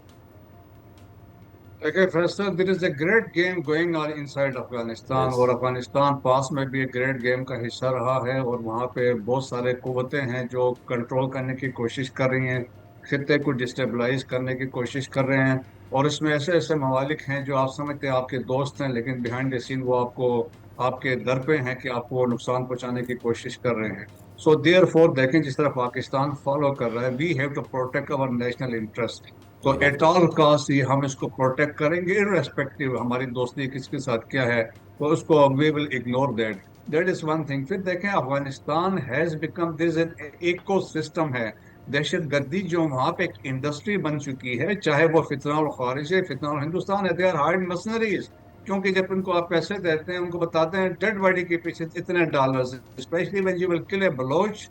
देखिए Faisal, there is a great game going on inside Afghanistan, yes. और अफगानिस्तान पास में भी एक ग्रेट गेम का हिस्सा रहा है, और वहाँ पे बहुत सारे कुव्वतें हैं जो कंट्रोल करने की कोशिश कर रही हैं, खित्ते को डिस्टेबलाइज करने की कोशिश कर रहे हैं। और इसमें ऐसे ऐसे ममालिक हैं जो आप समझते हैं आपके दोस्त हैं, लेकिन बिहाइंड द सीन वो आपको आपके दर पे हैं कि आपको नुकसान पहुंचाने की कोशिश कर रहे हैं। सो देयर फोर देखें, जिस तरह पाकिस्तान फॉलो कर रहा है, we have to protect our national interest. तो we have at to. All cost ये हम इसको प्रोटेक्ट करेंगे, इररेस्पेक्टिव हमारी दोस्ती किसके साथ क्या है, तो उसको we will ignore that. That is one thing. फिर देखें Afghanistan has become this an ecosystem है। दहशत गर्दी जो वहां पे एक इंडस्ट्री बन चुकी है, चाहे वो फितना और खारिज है, फितना और हिंदुस्तान है, दे आर हायरिंग मर्सनरीज। क्योंकि जब उनको आप पैसे देते हैं, उनको बताते हैं डेड बॉडी के पीछे इतने dollars, specially when you will kill a Baloch,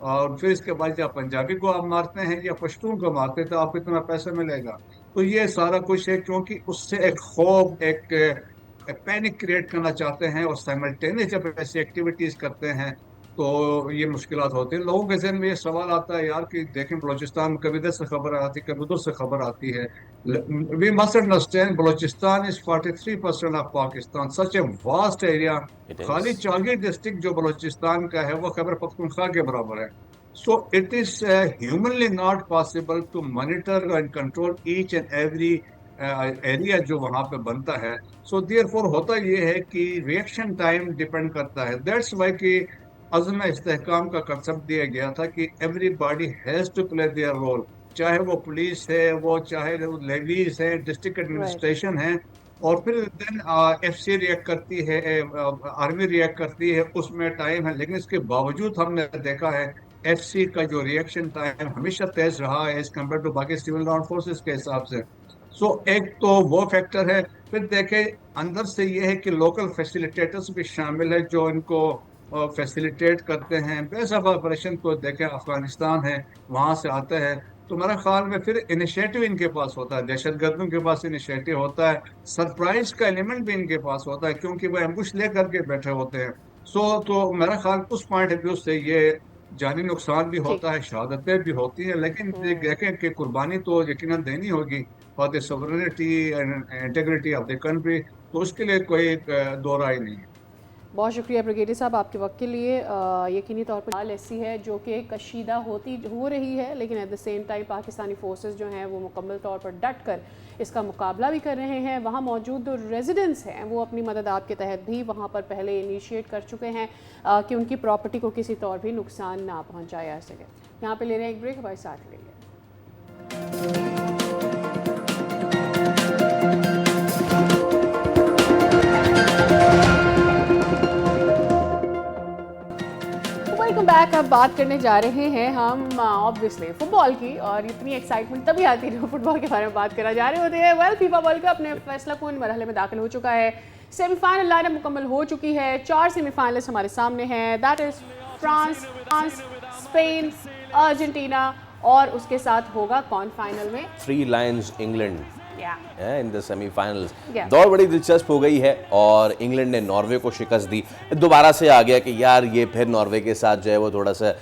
और फिर इसके बाद जब पंजाबी को आप मारते हैं या पश्तून को मारते हैं तो आपको इतना पैसा मिलेगा। तो ये सारा कुछ है, क्योंकि उससे एक खौफ, एक पैनिक क्रिएट करना चाहते हैं, और साइमल्टेनियस जब ऐसी एक्टिविटीज करते हैं तो ये मुश्किलात होती है। लोगों के जहन में ये सवाल आता है यार कि देखें बलूचिस्तान में कभी इधर से खबर आती है, कभी उधर से खबर आती है। We must understand Balochistan is 43% of Pakistan, such a vast area. It खाली इज। 40 डिस्ट्रिक्ट जो बलूचिस्तान का है वो खैबर पख्तूनख्वा के बराबर है। So it is humanly not possible to monitor and control each and every area जो वहां पे बनता है। सो देयरफॉर होता ये है कि रिएक्शन टाइम डिपेंड करता है। दैट्स वाई कि अज़्म इस्तेहकाम का कंसेप्ट दिया गया था कि everybody has to play their role, चाहे वो पुलिस है, वो चाहे वो लेवीज है, डिस्ट्रिक्ट राइट। एडमिनिस्ट्रेशन है, और फिर देन एफसी रिएक्ट करती है, आर्मी रिएक्ट करती है, उसमें टाइम है। लेकिन इसके बावजूद हमने देखा है एफसी का जो रिएक्शन टाइम हमेशा तेज रहा है एज कम्पेयर टू बाकी सिविल आर्म फोर्सेस के हिसाब से। सो एक तो वो फैक्टर है। फिर देखे अंदर से ये है कि लोकल फैसिलिटेटर्स भी शामिल है जो इनको फैसिलिटेट करते हैं। बेस ऑफ ऑपरेशन तो देखें अफगानिस्तान है, वहां से आते हैं, तो मेरा ख्याल में फिर इनिशिएटिव इनके पास होता है, दहशतगर्दों के पास इनिशिएटिव होता है, सरप्राइज का एलिमेंट भी इनके पास होता है क्योंकि वो एम्बुश लेकर के बैठे होते हैं। सो तो मेरा ख्याल उस पॉइंट ऑफ व्यू से ये जानी नुकसान भी ठीक। होता है, शहादतें भी होती हैं, लेकिन देखें कि कुर्बानी तो यकीनन देनी होगी for the sovereignty and integrity of the country, तो उसके लिए कोई दो राय नहीं है। बहुत शुक्रिया ब्रिगेडियर साहब आपके वक्त के लिए। यकीनी तौर पर हाल ऐसी है जो कि कशीदा हो रही है, लेकिन at the same time Pakistani forces जो हैं वो मुकम्मल तौर पर डट कर इसका मुकाबला भी कर रहे हैं। वहाँ मौजूद जो रेजिडेंट्स हैं वो अपनी मदद आपके तहत भी वहाँ पर पहले इनिशिएट कर चुके हैं कि उनकी प्रॉपर्टी को किसी तौर भी नुकसान ना पहुँचाया जा सके। यहाँ पर ले रहे हैं एक ब्रेक, हमारे साथ लेंगे। Welcome back. अब बात करने जा रहे हैं हम ऑब्वियसली फुटबॉल की, और इतनी एक्साइटमेंट तभी आती है जब फुटबॉल के बारे में बात करा जा रहे होते हैं। वेल, फीफा वर्ल्ड कप अपने फैसला कुन मरहले में दाखिल हो चुका है। सेमीफाइनल लाइनअप मुकम्मल हो चुकी है। 4 सेमीफाइनलिस्ट हमारे सामने हैं, that is France, Spain, Argentina, और उसके साथ होगा कौन फाइनल में? 3 Lions England in the semifinals. Yeah. दौड़ बड़ी दिलचस्प हो गई है और इंग्लैंड ने नॉर्वे को शिकस्त दी। दोबारा से आ गया कि यार ये फिर नॉर्वे के साथ जो है वो थोड़ा सा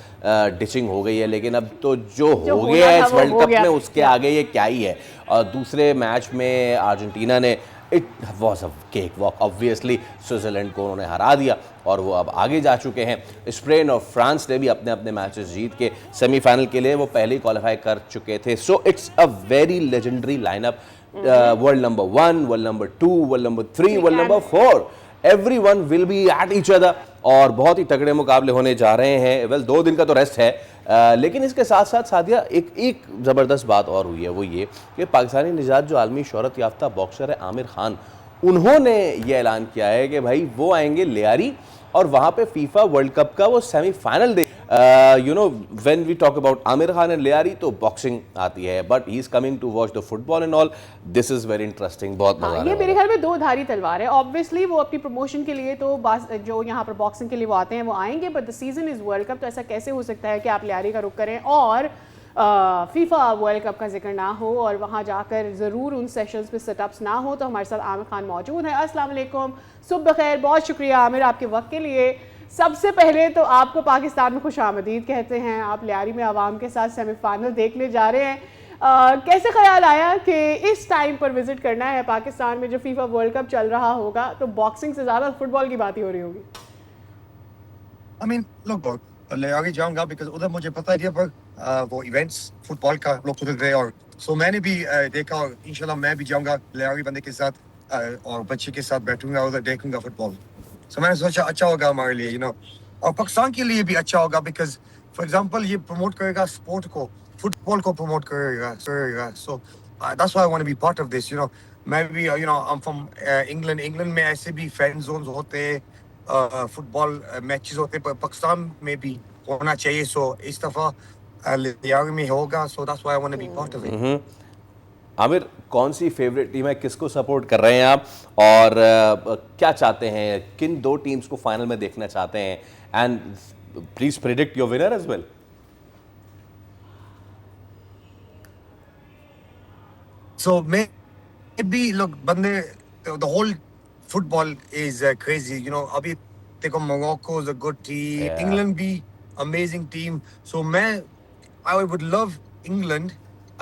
डिचिंग हो गई है, लेकिन अब तो जो हो गया है इस वर्ल्ड कप में उसके आगे ये क्या ही है। और दूसरे मैच में अर्जेंटीना ने, it was a cake walk, obviously Switzerland को उन्होंने हरा दिया और वो अब आगे जा चुके हैं। स्पेन और फ्रांस ने भी अपने अपने मैचेस जीत के सेमीफाइनल के लिए वो पहले ही क्वालिफाई कर चुके थे। So it's a very legendary lineup. World number 1, world number 2, world number 3, world number 4, everyone will be at each other, और बहुत ही तगड़े मुकाबले होने जा रहे हैं। वेल, 2 दिन का तो रेस्ट है, लेकिन इसके साथ साथ सादिया एक ज़बरदस्त बात और हुई है, वो ये कि पाकिस्तानी निजात जो आलमी शोहरत याफ्ता बॉक्सर है आमिर खान, उन्होंने ये ऐलान किया है कि भाई वो आएंगे लियारी और वहाँ पे फीफा वर्ल्ड कप का वो सेमीफाइनल दे। You know, when we talk about Aamir Khan and Lyari तो बॉक्सिंग आती है, but he is coming to watch the football and all. This is very interesting, बहुत मजा ये मेरे ख्याल में 2 धारी तलवार है। ऑब्वियसली वो अपनी प्रमोशन के लिए तो जो यहाँ पर बॉक्सिंग के लिए वो आते हैं वो आएंगे, but the season is world cup, तो ऐसा कैसे हो सकता है कि आप लियारी का रुख करें और फीफा वर्ल्ड कप का जिक्र ना हो और वहाँ जाकर ज़रूर उन सेशंस पे सेटअप्स ना हो। तो हमारे साथ आमिर खान मौजूद है। अस्सलाम वालेकुम, सुबह खैर, बहुत शुक्रिया आमिर आपके वक्त के लिए। सबसे पहले तो आपको पाकिस्तान में खुशामदीद कहते हैं। आप लियारी में आवाम के साथ सेमीफाइनल देखने जा रहे हैं। कैसे ख्याल आया कि इस टाइम पर विजिट करना है पाकिस्तान में जो फीफा वर्ल्ड कप चल रहा होगा, तो बॉक्सिंग से ज़्यादा फुटबॉल की बात ही हो रही होगी? I mean, look, लियारी जाऊंगा बिकॉज उधर मुझे पता है पर वो इवेंट्स फुटबॉल का लोग उधर गए, और सो मैंने भी देखा, और इंशाल्लाह मैं भी जाऊंगा लियारी बंदे के साथ और बच्चे के साथ बैठूंगा उधर देखूंगा फुटबॉल। सो मैंने सोचा अच्छा होगा हमारे लिए, यू नो, और पाकिस्तान के लिए भी अच्छा होगा बिकॉज फॉर एग्जांपल ये प्रमोट करेगा स्पोर्ट को, फुटबॉल को प्रमोट करेगा। So that's why I want to be part of this, you know. मैं भी, you know, I am from England में ऐसे भी फैन जोन्स होते हैं, फुटबॉल मैचेस होते पर पाकिस्तान में भी होना चाहिए सो इस दफा लियारी में होगा so that's why I want to be part of it Aamir, कौन सी फेवरेट टीम है, किसको सपोर्ट कर रहे हैं आप, और क्या चाहते हैं, किन दो टीम्स को फाइनल में देखना चाहते हैं, and please predict your winner as well. So maybe look, bande, the whole football is crazy. You know, abhi देखो Morocco is a good team. Yeah. England be amazing team. So I would love England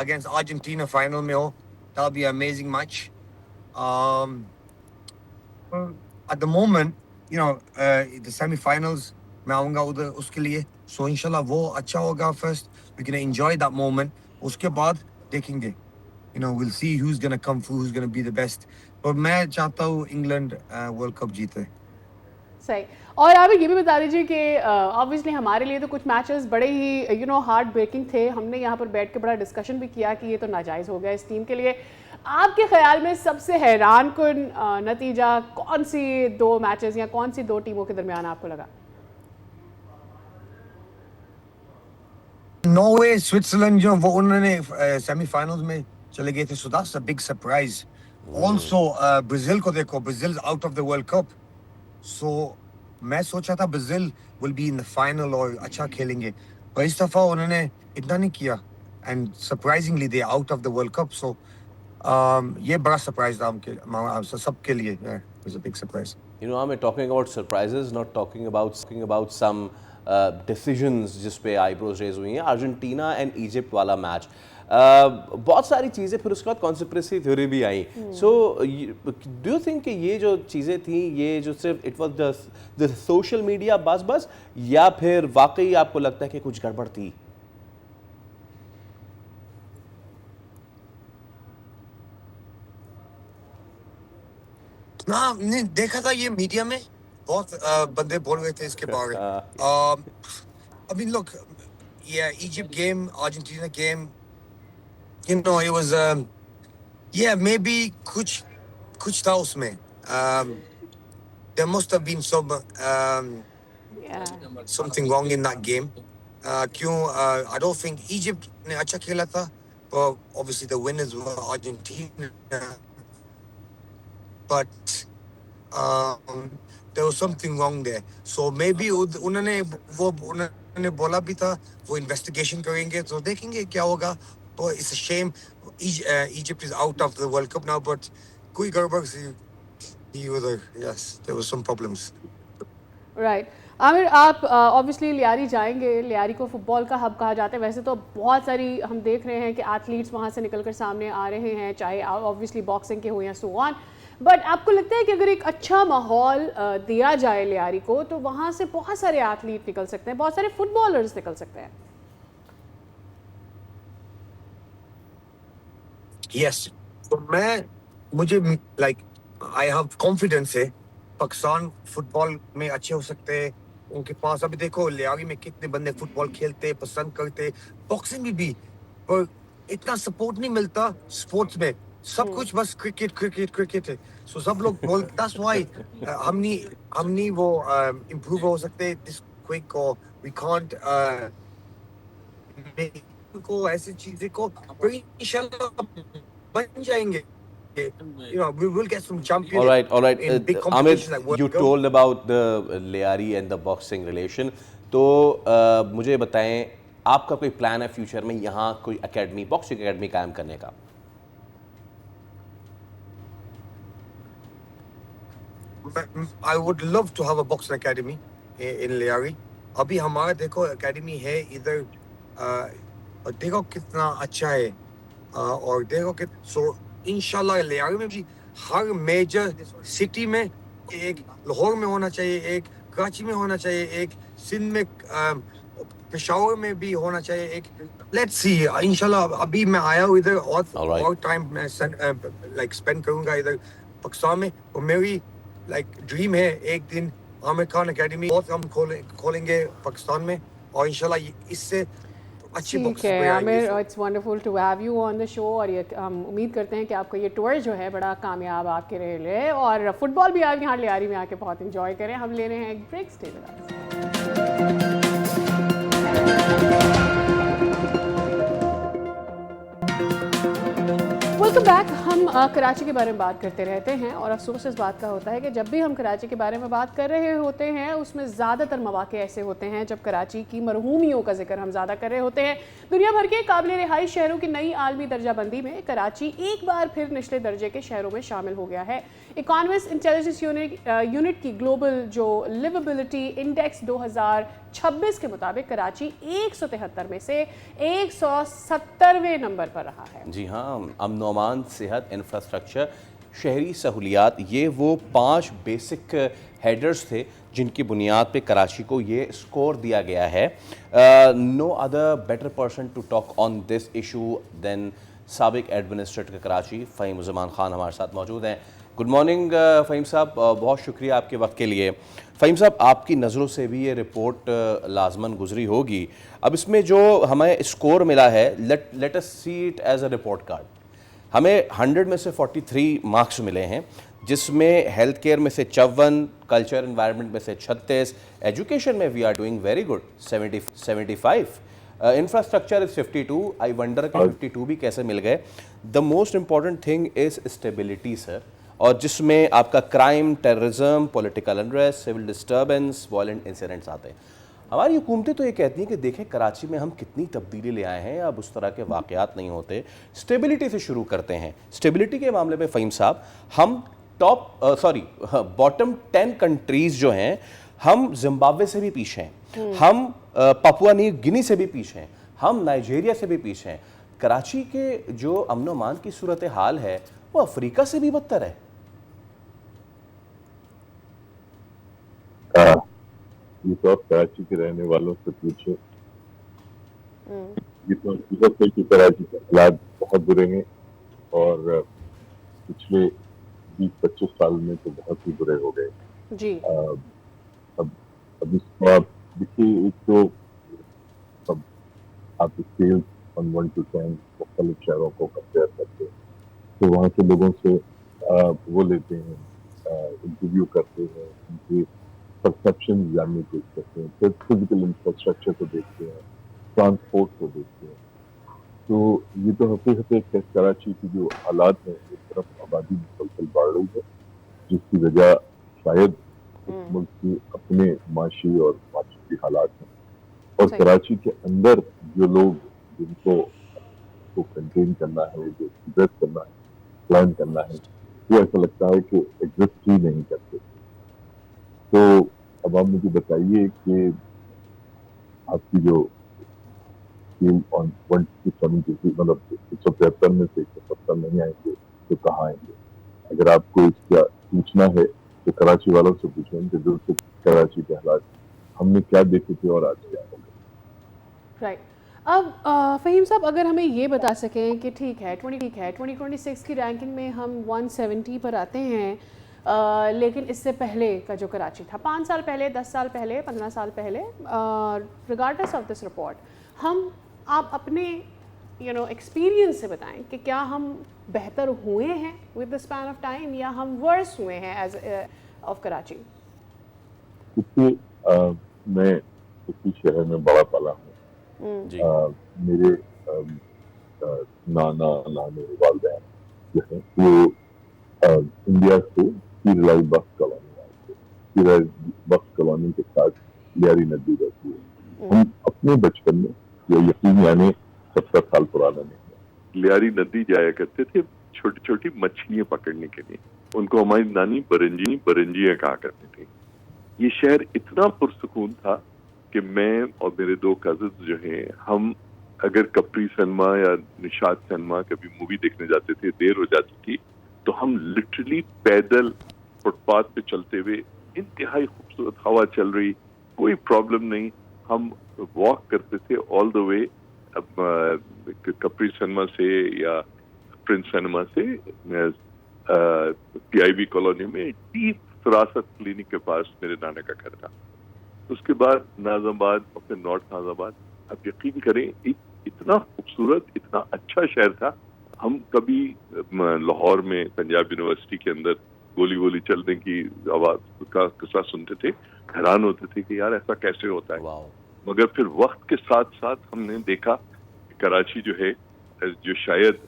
against Argentina final में हो. That'll be an amazing match. Um, at the moment, you know, the semi-finals मैं आऊँगा उधर उसके लिए. So इंशाल्लाह वो अच्छा होगा first. We're gonna enjoy that moment. उसके बाद देखेंगे. You know, we'll see who's going to come through, who's going to be the best. But मैं चाहता हूँ इंग्लैंड वर्ल्ड कप जीते। सही। और आप ये भी बता दीजिए कि ऑब्वियसली हमारे लिए तो कुछ मैचेस बड़े ही हार्ट ब्रेकिंग थे। हमने यहाँ पर बैठ के बड़ा डिस्कशन भी किया कि ये तो नाजायज़ हो गया इस टीम के लिए। आपके ख्याल में सबसे हैरान कुन नतीजा कौन सी दो मैचेस या कौन सी दो टीमों के दरमियान आपको लगा? नॉर्वे स्विट्जरलैंड जो वो उन्होंने सेमीफाइनल्स में चले गए थे, so that's a big surprise. Also Brazil को देखो, Brazil is out of the World Cup. So मैं सोचा था Brazil will be in the final और अच्छा खेलेंगे, पर इस दफा उन्होंने इतना नहीं किया and surprisingly they are out of the World Cup. So ये बड़ा surprise था हमके सबके लिए. Yeah, it was a big surprise. You know, I'm talking about surprises, not talking about some decisions जिस पे आईब्रोज रेज हुई हैं। अर्जेंटीना एंड इजिप्ट वाला मैच, बहुत सारी चीज़ें, फिर उसके बाद कॉन्स्पिरेसी थ्योरी भी आई। सो डू यू थिंक कि ये जो चीज़ें थी, ये जो सिर्फ it was the social media बस, या फिर वाकई आपको लगता है कि कुछ गड़बड़ थी? ना नहीं देखा था ये मीडिया में बहुत बंदे बोल रहे थे इसके बारे में। I mean, look, yeah, Egypt game, Argentina game, you know, it was, yeah, maybe kuch tha usme. There must have been something wrong in that game. I don't think Egypt ne acha khela tha, but obviously the winners were Argentina. But there was something wrong there. So maybe उन्होंने बोला भी था वो investigation करेंगे, तो देखेंगे क्या होगा। तो it's a shame Egypt is out of the World Cup now, but कोई गड़बड़ थी उधर। Yes, there was some problems. Right. Aamir, आप ऑब्वियसली लियारी जाएंगे। लियारी को फुटबॉल का हब कहा जाता है। वैसे तो बहुत सारी हम देख रहे हैं कि एथलीट्स वहाँ से निकलकर सामने आ रहे हैं, चाहे ऑब्वियसली बॉक्सिंग के हो या सो ऑन। बट आपको लगता है कि अगर एक अच्छा माहौल दिया जाए लियारी को, तो वहाँ से बहुत सारे एथलीट निकल सकते हैं, बहुत सारे फुटबॉलर्स निकल सकते हैं? Yes. तो मुझे like I have confidence है पाकिस्तान फुटबॉल में अच्छे हो सकते हैं। उनके पास अभी देखो लियारी में कितने बंदे फुटबॉल खेलते, पसंद करते, बॉक्सिंग में भी, पर इतना सपोर्ट नहीं मिलता स्पोर्ट्स में। सब कुछ बस क्रिकेट है। सो सब लोग बोल, that's why हम नहीं वो improve हो सकते this quick, or we can't को ऐसी चीजें को इंशाल्लाह बन जाएंगे। You know, we will get some champions. All right. In big Amit, competitions like World you Cup. told about the Liari and the boxing relation. तो मुझे बताएं, आपका कोई प्लान है फ्यूचर में यहाँ कोई एकेडमी, बॉक्सिंग एकेडमी कायम करने का? I would love to have a boxing academy in Liari. अभी हमारा देखो एकेडमी है इधर, और देखो कितना अच्छा है, और देखो कि सो इंशाल्लाह लियारी में भी हर मेजर सिटी में, एक लाहौर में होना चाहिए, एक कराची में होना चाहिए, एक सिंध में, पेशावर में भी होना चाहिए एक। लेट्स सी, इंशाल्लाह अभी मैं आया हूँ इधर और टाइम मैं लाइक स्पेंड करूंगा इधर पाकिस्तान में। और मेरी लाइक ड्रीम है एक दिन आमिर खान एकेडमी बहुत हम खोलेंगे पाकिस्तान में, और इंशाल्लाह इससे अच्छी ठीक बुक्स है भी आएंगी। Aamir, it's wonderful to have you on the show, और ये हम उम्मीद करते हैं कि आपका ये टूर जो है बड़ा कामयाब आपके रहे, और फुटबॉल भी आप यहाँ लियारी में आके बहुत इंजॉय करें। हम ले रहे हैं एक break, stay with us. Welcome back. हम कराची के बारे में बात करते रहते हैं, और अफसोस इस बात का होता है कि जब भी हम कराची के बारे में बात कर रहे होते हैं उसमें ज़्यादातर मौके ऐसे होते हैं जब कराची की मरहूमियों का जिक्र हम ज़्यादा कर रहे होते हैं। दुनिया भर के काबिल रिहाई शहरों की नई आलमी दर्जाबंदी में कराची एक बार फिर निचले दर्जे के शहरों में शामिल हो गया है। इकॉनमिस्ट इंटेलिजेंस यूनिट की ग्लोबल जो लिवेबिलिटी इंडेक्स 2026 के मुताबिक कराची 173 में से 170वें नंबर पर रहा है। जी हाँ, अमन व अमान, सेहत, इंफ्रास्ट्रक्चर, शहरी सहूलियात, ये वो 5 बेसिक हेडर्स थे जिनकी बुनियाद पे कराची को ये स्कोर दिया गया है। No other better person to talk on this issue then साबिक एडमिनिस्ट्रेटर कराची फ़हीम ज़मान ख़ान हमारे साथ मौजूद हैं। गुड मॉर्निंग फ़हीम साहब, बहुत शुक्रिया आपके वक्त के लिए। फ़हीम साहब, आपकी नज़रों से भी ये रिपोर्ट लाजमन गुजरी होगी। अब इसमें जो हमें स्कोर मिला है, let us see it as a report card. हमें 100 में से 43 मार्क्स मिले हैं, जिसमें हेल्थ केयर में से 54, कल्चर एनवायरनमेंट में से 36, एजुकेशन में we are doing very good 75, infrastructure is 52। I wonder कि 52 भी कैसे मिल गए। The most important thing is stability sir, और जिसमें आपका crime, terrorism, political unrest, civil disturbance, violent incidents आते हैं। हमारी हुकूमतें तो ये कहती हैं कि देखें कराची में हम कितनी तब्दीली ले आए हैं, अब उस तरह के वाक़यात नहीं होते। स्टेबिलिटी से शुरू करते हैं। स्टेबिलिटी के मामले में फ़हीम साहब, हम बॉटम 10 कंट्रीज़ जो हैं, हम जिम्बाब्वे से भी पीछे हैं, हम पापुआ न्यू गिनी से भी पीछे हैं, हम नाइजीरिया से भी पीछे हैं। कराची के जो अमन व अमान की सूरत हाल है वो अफ्रीका से भी बदतर है। ये तो आप कराची के रहने वालों से पूछे। ये तो हकीकत है कि कराची के हालात बहुत बुरे हैं, और पिछले 20-25 साल में तो बहुत ही बुरे हो गए जी। अब इसको आप देखिए, एक तो अब आप स्केल ऑन 1 to 10 मुख्तलिफ शहरों को कंपेयर करते हैं, तो वहाँ के लोगों से वो लेते हैं, इंटरव्यू करते हैं, उनके परसेप्शन जानने की कोशिश करते हैं, फिर फिजिकल इंफ्रास्ट्रक्चर को देखते हैं, ट्रांसपोर्ट को देखते हैं। तो ये तो हकीकत है कि कराची की जो हालात हैं, एक तरफ आबादी मुसलसल बढ़ रही है, जिसकी वजह शायद इस मुल्क के अपने माशी और माशी हालात हैं, और कराची के अंदर जो लोग जिनको कंटेन करना है, जो एड्रेस करना है, प्लान करना है, वो ऐसा लगता है कि एग्जिस्ट ही नहीं करते। तो अब आप मुझे बताइए कि आपकी जो स्केल ऑन 1 to 73, मतलब 173 में से 170 नहीं आएंगे तो कहाँ आएंगे? अगर आपको इसका पूछना है तो कराची वालों से पूछें कि जो कराची के हालात हमने क्या देखे थे और आज क्या हो गए। राइट। अब फ़हीम साहब, अगर हमें ये बता सकें कि ठीक है 2026 की रैंकिंग में हम 170 पर आते हैं, लेकिन इससे पहले का जो कराची था 5 साल पहले, 10 साल पहले, 15 साल पहले, रिगार्डलेस ऑफ दिस रिपोर्ट, आप अपने एक्सपीरियंस से बताएं कि क्या हम बेहतर हुए हैं with the span of time, या हम वर्स हुए हैं एज ऑफ कराची? क्योंकि मैं इसी शहर में बड़ा पला हूँ। मेरे नाना नानी वालिदैन जो हैं वो इंडिया से पीरलाई बख्श कॉलोनी आए थे। पीरलाई बख्श कॉलोनी के साथ लियारी नदी रहती है। हम अपने बचपन में, ये यकीन यानी 70 साल पुराना नहीं है, लियारी नदी जाया करते थे छोटी छोटी मछलियां पकड़ने के लिए। उनको हमारी नानी बरंजियां कहा करती थी। ये शहर इतना पुरसुकून था कि मैं और मेरे 2 कजिन्स जो हैं, हम अगर कपरी सिनेमा या निशात सिनेमा कभी मूवी देखने जाते थे, देर हो जाती थी, तो हम लिटरली पैदल फुटपाथ पे चलते हुए, इंतहाई खूबसूरत हवा चल रही, कोई प्रॉब्लम नहीं, हम वॉक करते थे ऑल द वे कपरी सिनेमा से या प्रिंस सिनेमा से PIB कॉलोनी में डीप फिरासत क्लिनिक के पास मेरे नाना का घर था। उसके बाद नाजाबाद और फिर नॉर्थ नाजाबाद। अब यकीन करें, एक इतना खूबसूरत, इतना अच्छा शहर था। हम कभी लाहौर में पंजाब यूनिवर्सिटी के अंदर गोली वोली चलने की आवाज का किस्सा सुनते थे, हैरान होते थे कि यार ऐसा कैसे होता है। वाओ। मगर फिर वक्त के साथ साथ हमने देखा कि कराची जो है, जो शायद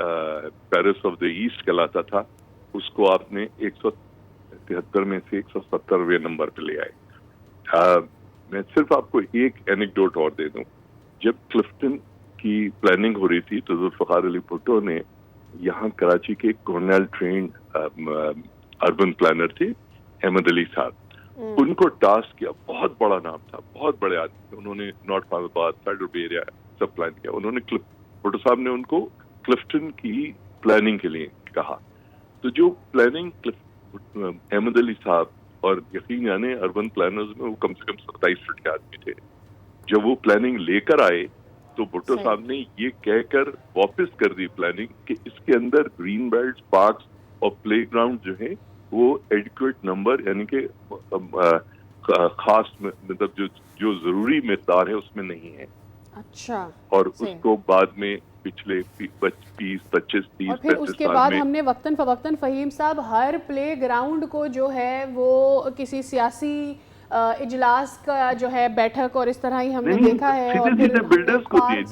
पेरिस ऑफ द ईस्ट कहलाता था, उसको आपने 173 में से 170वें नंबर पे ले आए। मैं सिर्फ आपको एक एनेक्डोट और दे दूं। जब क्लिफ्टन की प्लानिंग हो रही थी तो जुल्फ़िकार अली भुट्टो ने यहाँ कराची के कॉर्नेल ट्रेंड अर्बन प्लानर थे अहमद अली साहब, उनको टास्क किया। बहुत बड़ा नाम था, बहुत बड़े आदमी थे। उन्होंने नॉर्थ फैसलाबाद, फेडरल बे एरिया सब प्लान किया। उन्होंने भुट्टो साहब ने उनको क्लिफ्टन की प्लानिंग के लिए कहा। तो जो प्लानिंग अहमद अली साहब, और यकीन जाने अर्बन प्लानर्स में वो कम से कम 27 फीट के आदमी थे, जब वो प्लानिंग लेकर आए तो भुट्टो साहब ने ये कहकर वापस कर दी प्लानिंग कि इसके अंदर ग्रीन बेल्ट, पार्क्स और प्लेग्राउंड जो है वो एडिक्वेट नंबर, यानी कि खास मतलब जो जरूरी मिकदार है उसमें नहीं है। अच्छा। और उसको बाद में पिछले 20, 25, 30, और फिर 35 उसके साल बाद में हमने वक्तन फवक्तन फ़हीम साहब हर प्ले ग्राउंड को जो है वो किसी सियासी इजलास का जो है बैठक और इस तरह ही हमने नहीं, देखा है। और सीधे फिर सीधे बिल्डर्स को दिए,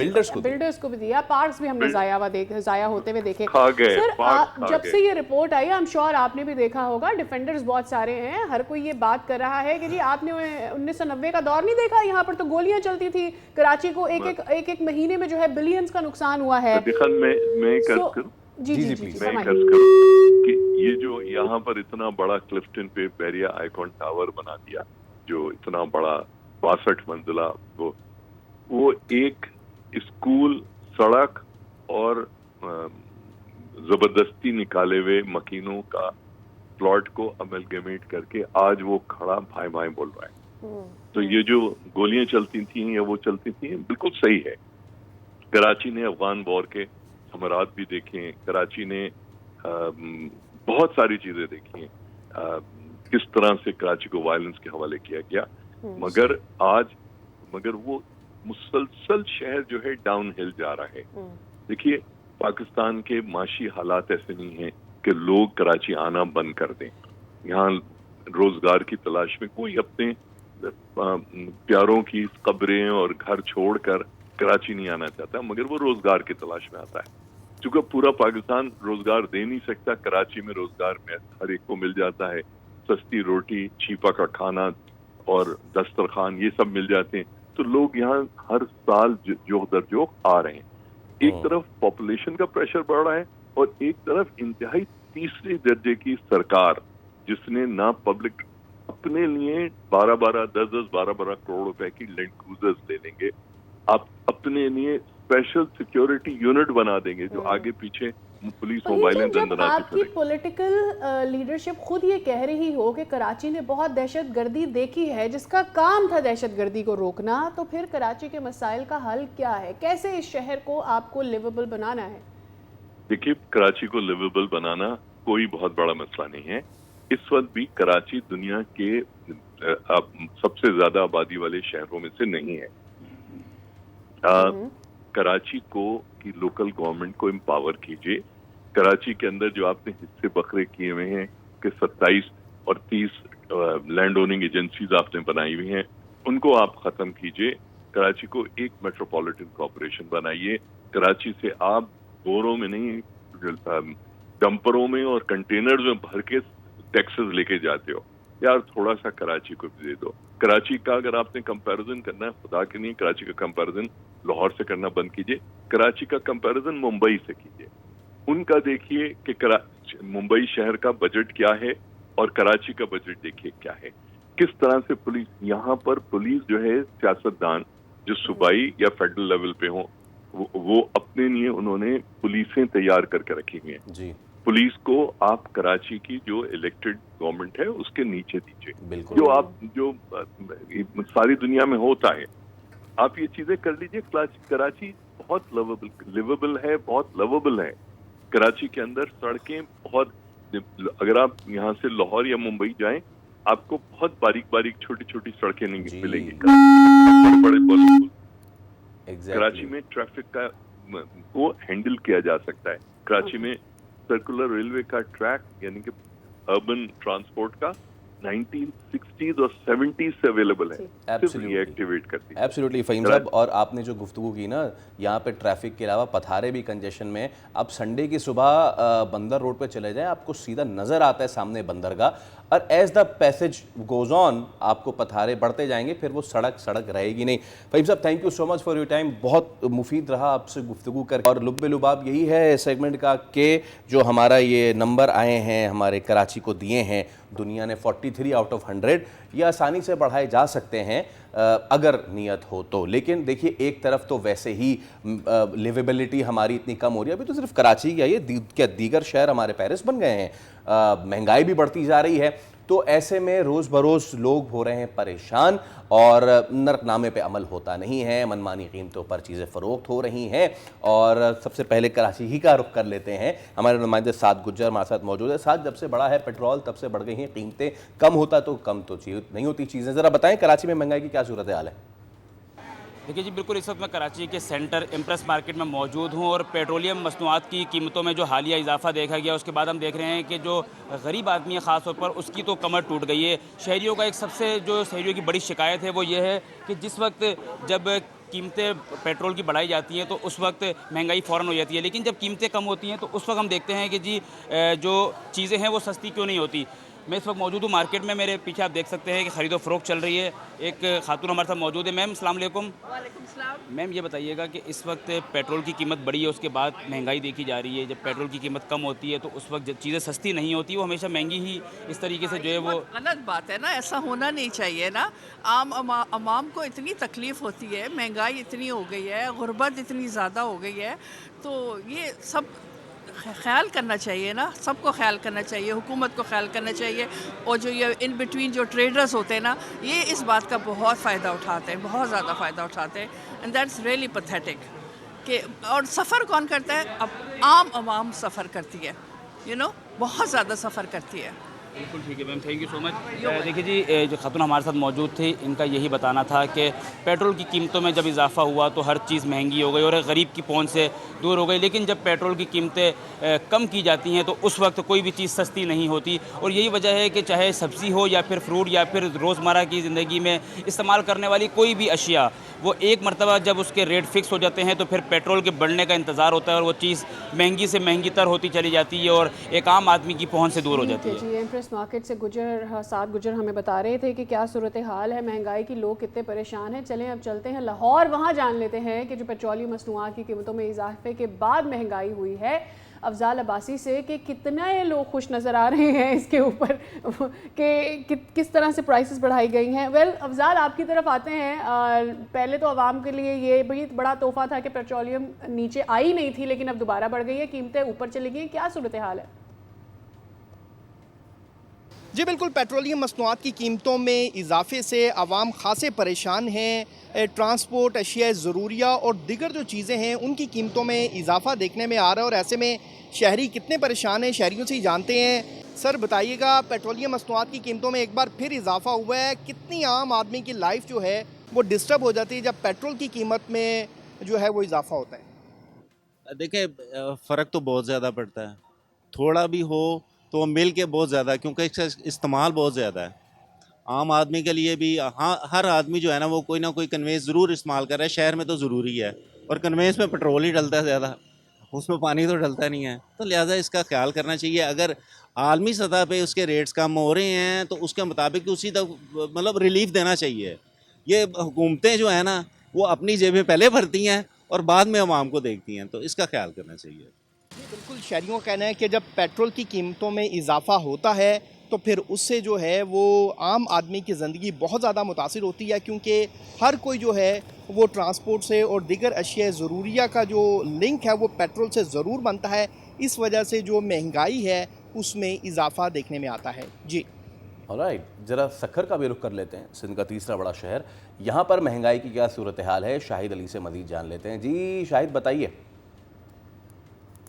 बिल्डर्स को भी दिया, पार्क्स भी हमने जाया होते हुए देखे। खा गए, सर पार्क खा जब गए। से ये report I, I am sure आपने भी देखा होगा, डिफेंडर्स बहुत सारे हैं, हर कोई ये बात कर रहा है कि जी आपने 1990 का दौर नहीं देखा, यहाँ पर तो गोलियां चलती थी, कराची को एक महीने में जो है बिलियंस का नुकसान हुआ है। देखा, मैं कर जी जी, जी मैं कर्ज करूं कि ये जो यहाँ पर इतना बड़ा क्लिफ्टन पे बैरिया आइकॉन टावर बना दिया, जो इतना बड़ा 62 मंजिला, वो एक स्कूल, सड़क और जबरदस्ती निकाले हुए मकीनों का प्लॉट को अमेलगमेट करके आज वो खड़ा भाई भाई बोल रहा है। तो ये जो गोलियां चलती थी या वो चलती थी, बिल्कुल सही है। कराची ने अफगान वॉर के समरात भी देखे, कराची ने बहुत सारी चीजें देखी, किस तरह से कराची को वायलेंस के हवाले किया गया। मगर वो मुसलसल शहर जो है डाउन हिल जा रहा है। देखिए, पाकिस्तान के माशी हालात ऐसे नहीं है कि लोग कराची आना बंद कर दें। यहाँ रोजगार की तलाश में कोई अपने प्यारों की कब्रें और घर छोड़कर कराची नहीं आना चाहता, मगर वो रोजगार की तलाश में आता है। क्योंकि पूरा पाकिस्तान रोजगार दे नहीं सकता, कराची में रोजगार में हर एक को मिल जाता है। सस्ती रोटी, छीपा का खाना और दस्तरखान ये सब मिल जाते हैं। तो लोग यहाँ हर साल जोख दर जोख आ रहे हैं। एक तरफ पॉपुलेशन का प्रेशर बढ़ रहा है और एक तरफ इंतहाई तीसरे दर्जे की सरकार, जिसने ना पब्लिक अपने लिए 12-12 करोड़ रुपए की लैंड क्रूजर्स ले लेंगे, आप अपने लिए स्पेशल सिक्योरिटी यूनिट बना देंगे जो आगे पीछे पुलिस मोबाइल जब आपकी पॉलिटिकल लीडरशिप खुद ये कह रही हो कि कराची ने बहुत दहशतगर्दी देखी है, जिसका काम था दहशतगर्दी को रोकना, तो फिर कराची के मसाइल का हल क्या है? कैसे इस शहर को आपको लिवेबल बनाना है? देखिए, कराची को लिवेबल बनाना कोई बहुत बड़ा मसला नहीं है। इस वक्त भी कराची दुनिया के सबसे ज्यादा आबादी वाले शहरों में से नहीं है। कराची की लोकल गवर्नमेंट को एम्पावर कीजिए। कराची के अंदर जो आपने हिस्से बखरे किए हुए हैं कि 27 और 30 लैंड ओनिंग एजेंसीज आपने बनाई हुई हैं, उनको आप खत्म कीजिए। कराची को एक मेट्रोपॉलिटन कॉर्पोरेशन बनाइए। कराची से आप बोरों में नहीं, डंपरों में और कंटेनर्स में भर के टैक्सेस लेके जाते हो। यार थोड़ा सा कराची को भी दे दो। कराची का अगर आपने कंपैरिजन करना है, खुदा के नहीं, कराची का कंपैरिजन लाहौर से करना बंद कीजिए। कराची का कंपैरिजन मुंबई से कीजिए। उनका देखिए कि मुंबई शहर का बजट क्या है और कराची का बजट देखिए क्या है। किस तरह से पुलिस, यहाँ पर पुलिस जो है, सियासतदान जो सूबाई या फेडरल लेवल पे हो, वो अपने लिए उन्होंने पुलिसें तैयार करके रखी हुई हैं जी। पुलिस को आप कराची की जो इलेक्टेड गवर्नमेंट है उसके नीचे दीजिए, जो सारी दुनिया में होता है। आप ये चीजें कर लीजिए। कराची बहुत लिवेबल है, बहुत लवेबल है। कराची के अंदर सड़कें बहुत, अगर आप यहाँ से लाहौर या मुंबई जाएं, आपको बहुत बारीक बारीक छोटी छोटी सड़कें नहीं मिलेंगी। बड़े बड़े कराची में ट्रैफिक का को हैंडल किया जा सकता है। कराची में सर्कुलर रेलवे का ट्रैक यानी कि अर्बन ट्रांसपोर्ट का 1960s और 70s से अवेलेबल है, सिर्फ रीएक्टिवेट करती है। एब्सोल्युटली फ़हीम साहब, और आपने जो गुफ्तगू की ना, यहाँ पे ट्रैफिक के अलावा पथारे भी कंजेशन में। आप संडे की सुबह बंदर रोड पे चले जाएं, आपको सीधा नज़र आता है सामने बंदरगाह, और as the passage goes on आपको पथारे बढ़ते जाएंगे, फिर वो सड़क रहेगी नहीं। फ़हीम साहब, thank you so much for your time, बहुत मुफीद रहा आपसे गुफ्तगू कर। और लुब्बे लुबाब यही है सेगमेंट का कि जो हमारा ये नंबर आए हैं, हमारे कराची को दिए हैं दुनिया ने 43 आउट ऑफ 100, ये आसानी से बढ़ाए जा सकते हैं अगर नियत हो तो। लेकिन देखिए, एक तरफ तो वैसे ही लिवेबिलिटी हमारी इतनी कम हो रही है, अभी तो सिर्फ कराची क्या, ये क्या दीगर शहर हमारे पेरिस बन गए हैं, महंगाई भी बढ़ती जा रही है। तो ऐसे में रोज़ बरोज़ लोग हो रहे हैं परेशान और नरकनामे पे अमल होता नहीं है, मनमानी कीमतों पर चीज़ें फ़रोख्त हो रही हैं। और सबसे पहले कराची ही का रुख कर लेते हैं। हमारे नुमाइंदे साद गुज्जर हमारे साथ मौजूद है। साथ, जब से बढ़ा है पेट्रोल तब से बढ़ गई हैं कीमतें, कम होता तो कम तो नहीं होती चीज़ें। ज़रा बताएं कराची में महंगाई की क्या सूरत हाल है? देखिए जी, बिल्कुल इस वक्त मैं कराची के सेंटर इम्प्रेस मार्केट में मौजूद हूँ और पेट्रोलियम मसनूआत की कीमतों में जो हालिया इजाफा देखा गया, उसके बाद हम देख रहे हैं कि जो गरीब आदमी है ख़ास तौर पर, उसकी तो कमर टूट गई है। शहरियों का एक सबसे जो शहरियों की बड़ी शिकायत है वो ये है कि जिस वक्त जब कीमतें पेट्रोल की बढ़ाई जाती हैं तो उस वक्त महंगाई फ़ौरन हो जाती है, लेकिन जब कीमतें कम होती हैं तो उस वक्त हम देखते हैं कि जी जो चीज़ें हैं वो सस्ती क्यों नहीं होती। मैं इस वक्त मौजूद हूँ मार्केट में, मेरे पीछे आप देख सकते हैं कि ख़रीदो फ़रोख्त चल रही है। एक खातून हमारे साथ मौजूद है। मैम अस्सलाम वालेकुम। वालेकुम सलाम। मैम ये बताइएगा कि इस वक्त पेट्रोल की कीमत बढ़ी है, उसके बाद महंगाई देखी जा रही है। जब पेट्रोल की कीमत कम होती है तो उस वक्त जब चीज़ें सस्ती नहीं होती, वो हमेशा महंगी ही इस तरीके से जो है वो गलत बात है ना, ऐसा होना नहीं चाहिए ना। आम को इतनी तकलीफ़ होती है, महंगाई इतनी हो गई है, गुर्बत इतनी ज़्यादा हो गई है, तो ये सब ख्याल करना चाहिए ना, सबको ख्याल करना चाहिए, हुकूमत को ख्याल करना चाहिए। और जो ये इन बिटवीन जो ट्रेडर्स होते हैं ना, ये इस बात का बहुत फ़ायदा उठाते हैं, बहुत ज़्यादा फ़ायदा उठाते हैं, एंड दैट्स रियली पैथेटिक। कि और सफ़र कौन करता है? अब आम सफ़र करती है, बहुत ज़्यादा सफ़र करती है। बिल्कुल ठीक है ma'am, thank you so much. देखिए जी, जो खातून हमारे साथ मौजूद थी, इनका यही बताना था कि पेट्रोल की कीमतों में जब इजाफा हुआ तो हर चीज़ महंगी हो गई और गरीब की पहुंच से दूर हो गई, लेकिन जब पेट्रोल की कीमतें कम की जाती हैं तो उस वक्त कोई भी चीज़ सस्ती नहीं होती। और यही वजह है कि चाहे सब्ज़ी हो या फिर फ्रूट या फिर रोज़मर्रा की ज़िंदगी में इस्तेमाल करने वाली कोई भी अशिया, वो एक मरतबा जब उसके रेट फिक्स हो जाते हैं तो फिर पेट्रोल के बढ़ने का इंतज़ार होता है और वो चीज़ महंगी से महंगी तर होती चली जाती है और एक आम आदमी की पहुंच से दूर हो जाती है। जी, इम्प्रेस मार्केट से साद गुजर हमें बता रहे थे कि क्या सूरत हाल है महंगाई की, लोग कितने परेशान हैं। चलें अब चलते हैं लाहौर, वहाँ जान लेते हैं कि जो पेट्रोलियम मसनूआत की कीमतों में इजाफे के बाद महंगाई हुई है, अफजाल अब्बासी से कि कितने लोग खुश नज़र आ रहे हैं इसके ऊपर कि किस तरह से प्राइसेस बढ़ाई गई हैं। वेल अफजाल, आपकी तरफ आते हैं। पहले तो आवाम के लिए ये बड़ा तोहफा था कि पेट्रोलियम नीचे आई नहीं थी, लेकिन अब दोबारा बढ़ गई है, कीमतें ऊपर चली गई, क्या सूरत हाल है? जी बिल्कुल, पेट्रोलियम मसनूआत की कीमतों में इजाफे से आवाम खासे परेशान हैं। ट्रांसपोर्ट, अशिया ज़रूरिया और दीगर जो चीज़ें हैं उनकी कीमतों में इजाफा देखने में आ रहा है और ऐसे में शहरी कितने परेशान हैं, शहरियों से ही जानते हैं। सर बताइएगा, पेट्रोलियम मसनूआत की कीमतों में एक बार फिर इजाफा हुआ है, कितनी आम आदमी की लाइफ जो है वो डिस्टर्ब हो जाती है जब पेट्रोल की कीमत में जो है वो इजाफा होता है? देखिए, फ़र्क तो बहुत ज़्यादा पड़ता है, थोड़ा भी हो तो मिल के बहुत ज़्यादा, क्योंकि इसका इस्तेमाल बहुत ज़्यादा है आम आदमी के लिए भी। हाँ, हर आदमी जो है ना वो कोई ना कोई कन्वेंस ज़रूर इस्तेमाल कर रहा है, शहर में तो ज़रूरी है, और कन्वेंस में पेट्रोल ही डलता है ज़्यादा, उसमें पानी तो डलता नहीं है, तो लिहाजा इसका ख्याल करना चाहिए। अगर आलमी सतह पे उसके रेट्स कम हो रहे हैं तो उसके मुताबिक उसी तक मतलब रिलीफ देना चाहिए। ये हुकूमतें जो है ना वो अपनी जेबें पहले भरती हैं और बाद में आवाम को देखती हैं, तो इसका ख्याल करना चाहिए। बिल्कुल, शहरियों का कहना है कि जब पेट्रोल की कीमतों में इजाफा होता है तो फिर उससे जो है वो आम आदमी की ज़िंदगी बहुत ज़्यादा मुतासिर होती है, क्योंकि हर कोई जो है वो ट्रांसपोर्ट से और दीगर अशिया ज़रूरिया का जो लिंक है वो पेट्रोल से ज़रूर बनता है। इस वजह से जो महंगाई है उसमें इजाफा देखने में आता है। जी ऑलराइट, ज़रा सखर का भी रुख कर लेते हैं, सिंध का तीसरा बड़ा शहर। यहाँ पर महंगाई की क्या सूरत हाल है, शाहिद अली से मज़ीद जान लेते हैं। जी शाहिद, बताइए।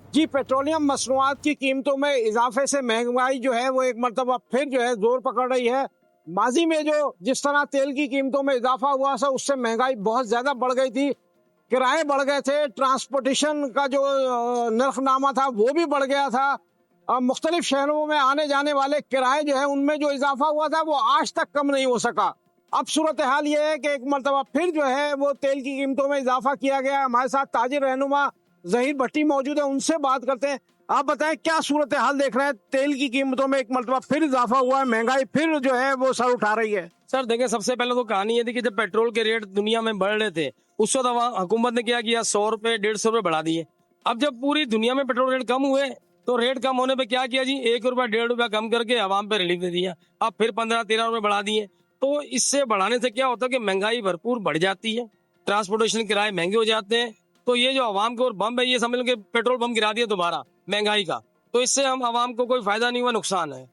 जी, पेट्रोलियम मसनूआत की कीमतों में इजाफे से महंगाई जो है वो एक मरतबा फिर जो है जोर पकड़ रही है। माजी में जो जिस तरह तेल की कीमतों में इजाफा हुआ था उससे महंगाई बहुत ज़्यादा बढ़ गई थी। किराए बढ़ गए थे, ट्रांसपोर्टेशन का जो नरखनामा था वो भी बढ़ गया था। मुख्तलिफ शहरों में आने जाने वाले किराए जो है उनमें जो इजाफा हुआ था वो आज तक कम नहीं हो सका। अब सूरत हाल ये है कि एक मरतबा फिर जो है वो तेल की कीमतों में इजाफा किया गया। हमारे साथ ताजिर रहनुमा ज़हीर भट्टी मौजूद है, उनसे बात करते हैं। आप बताएं क्या सूरत हाल देख रहे हैं? तेल की कीमतों में एक मरतबा फिर इजाफा हुआ है, महंगाई फिर जो है वो सर उठा रही है। सर देखिए, सबसे पहले तो कहानी ये थी कि जब पेट्रोल के रेट दुनिया में बढ़ रहे थे उस वक्त हुकूमत ने क्या किया, 100 रुपए 150 रुपए बढ़ा दिए। अब जब पूरी दुनिया में पेट्रोल रेट कम हुए तो रेट कम होने पे क्या किया जी, 1 रुपया 1.5 रुपया कम करके आवाम पे रिलीफ दे दिया। अब फिर 15-13 रुपए बढ़ा दिए। तो इससे बढ़ाने से क्या होता है कि महंगाई भरपूर बढ़ जाती है, ट्रांसपोर्टेशन किराए महंगे हो जाते हैं। तो ये जो आवाम के और बम है, ये समझ लो कि पेट्रोल बम गिरा दिया दोबारा महंगाई का। तो इससे हम आवाम को कोई फायदा नहीं हुआ, नुकसान है।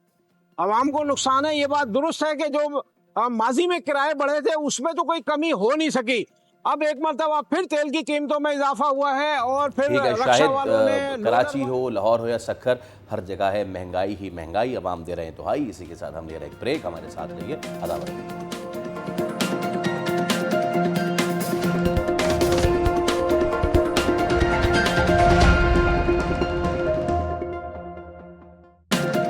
आवाम को नुकसान है, ये बात दुरुस्त है कि जो माजी में किराए बढ़े थे उसमें तो कोई कमी हो नहीं सकी। अब एक मरतबा फिर तेल की कीमतों में इजाफा हुआ है और फिर ठीक है, रक्षा वालों ने शायद कराची हो, लाहौर हो या सक्खर, हर जगह है महंगाई ही महंगाई। अवाम दे रहे हैं दुहाई। इसी के साथ हम ले रहे हैं एक ब्रेक। हमारे साथ रहिए। अदावत।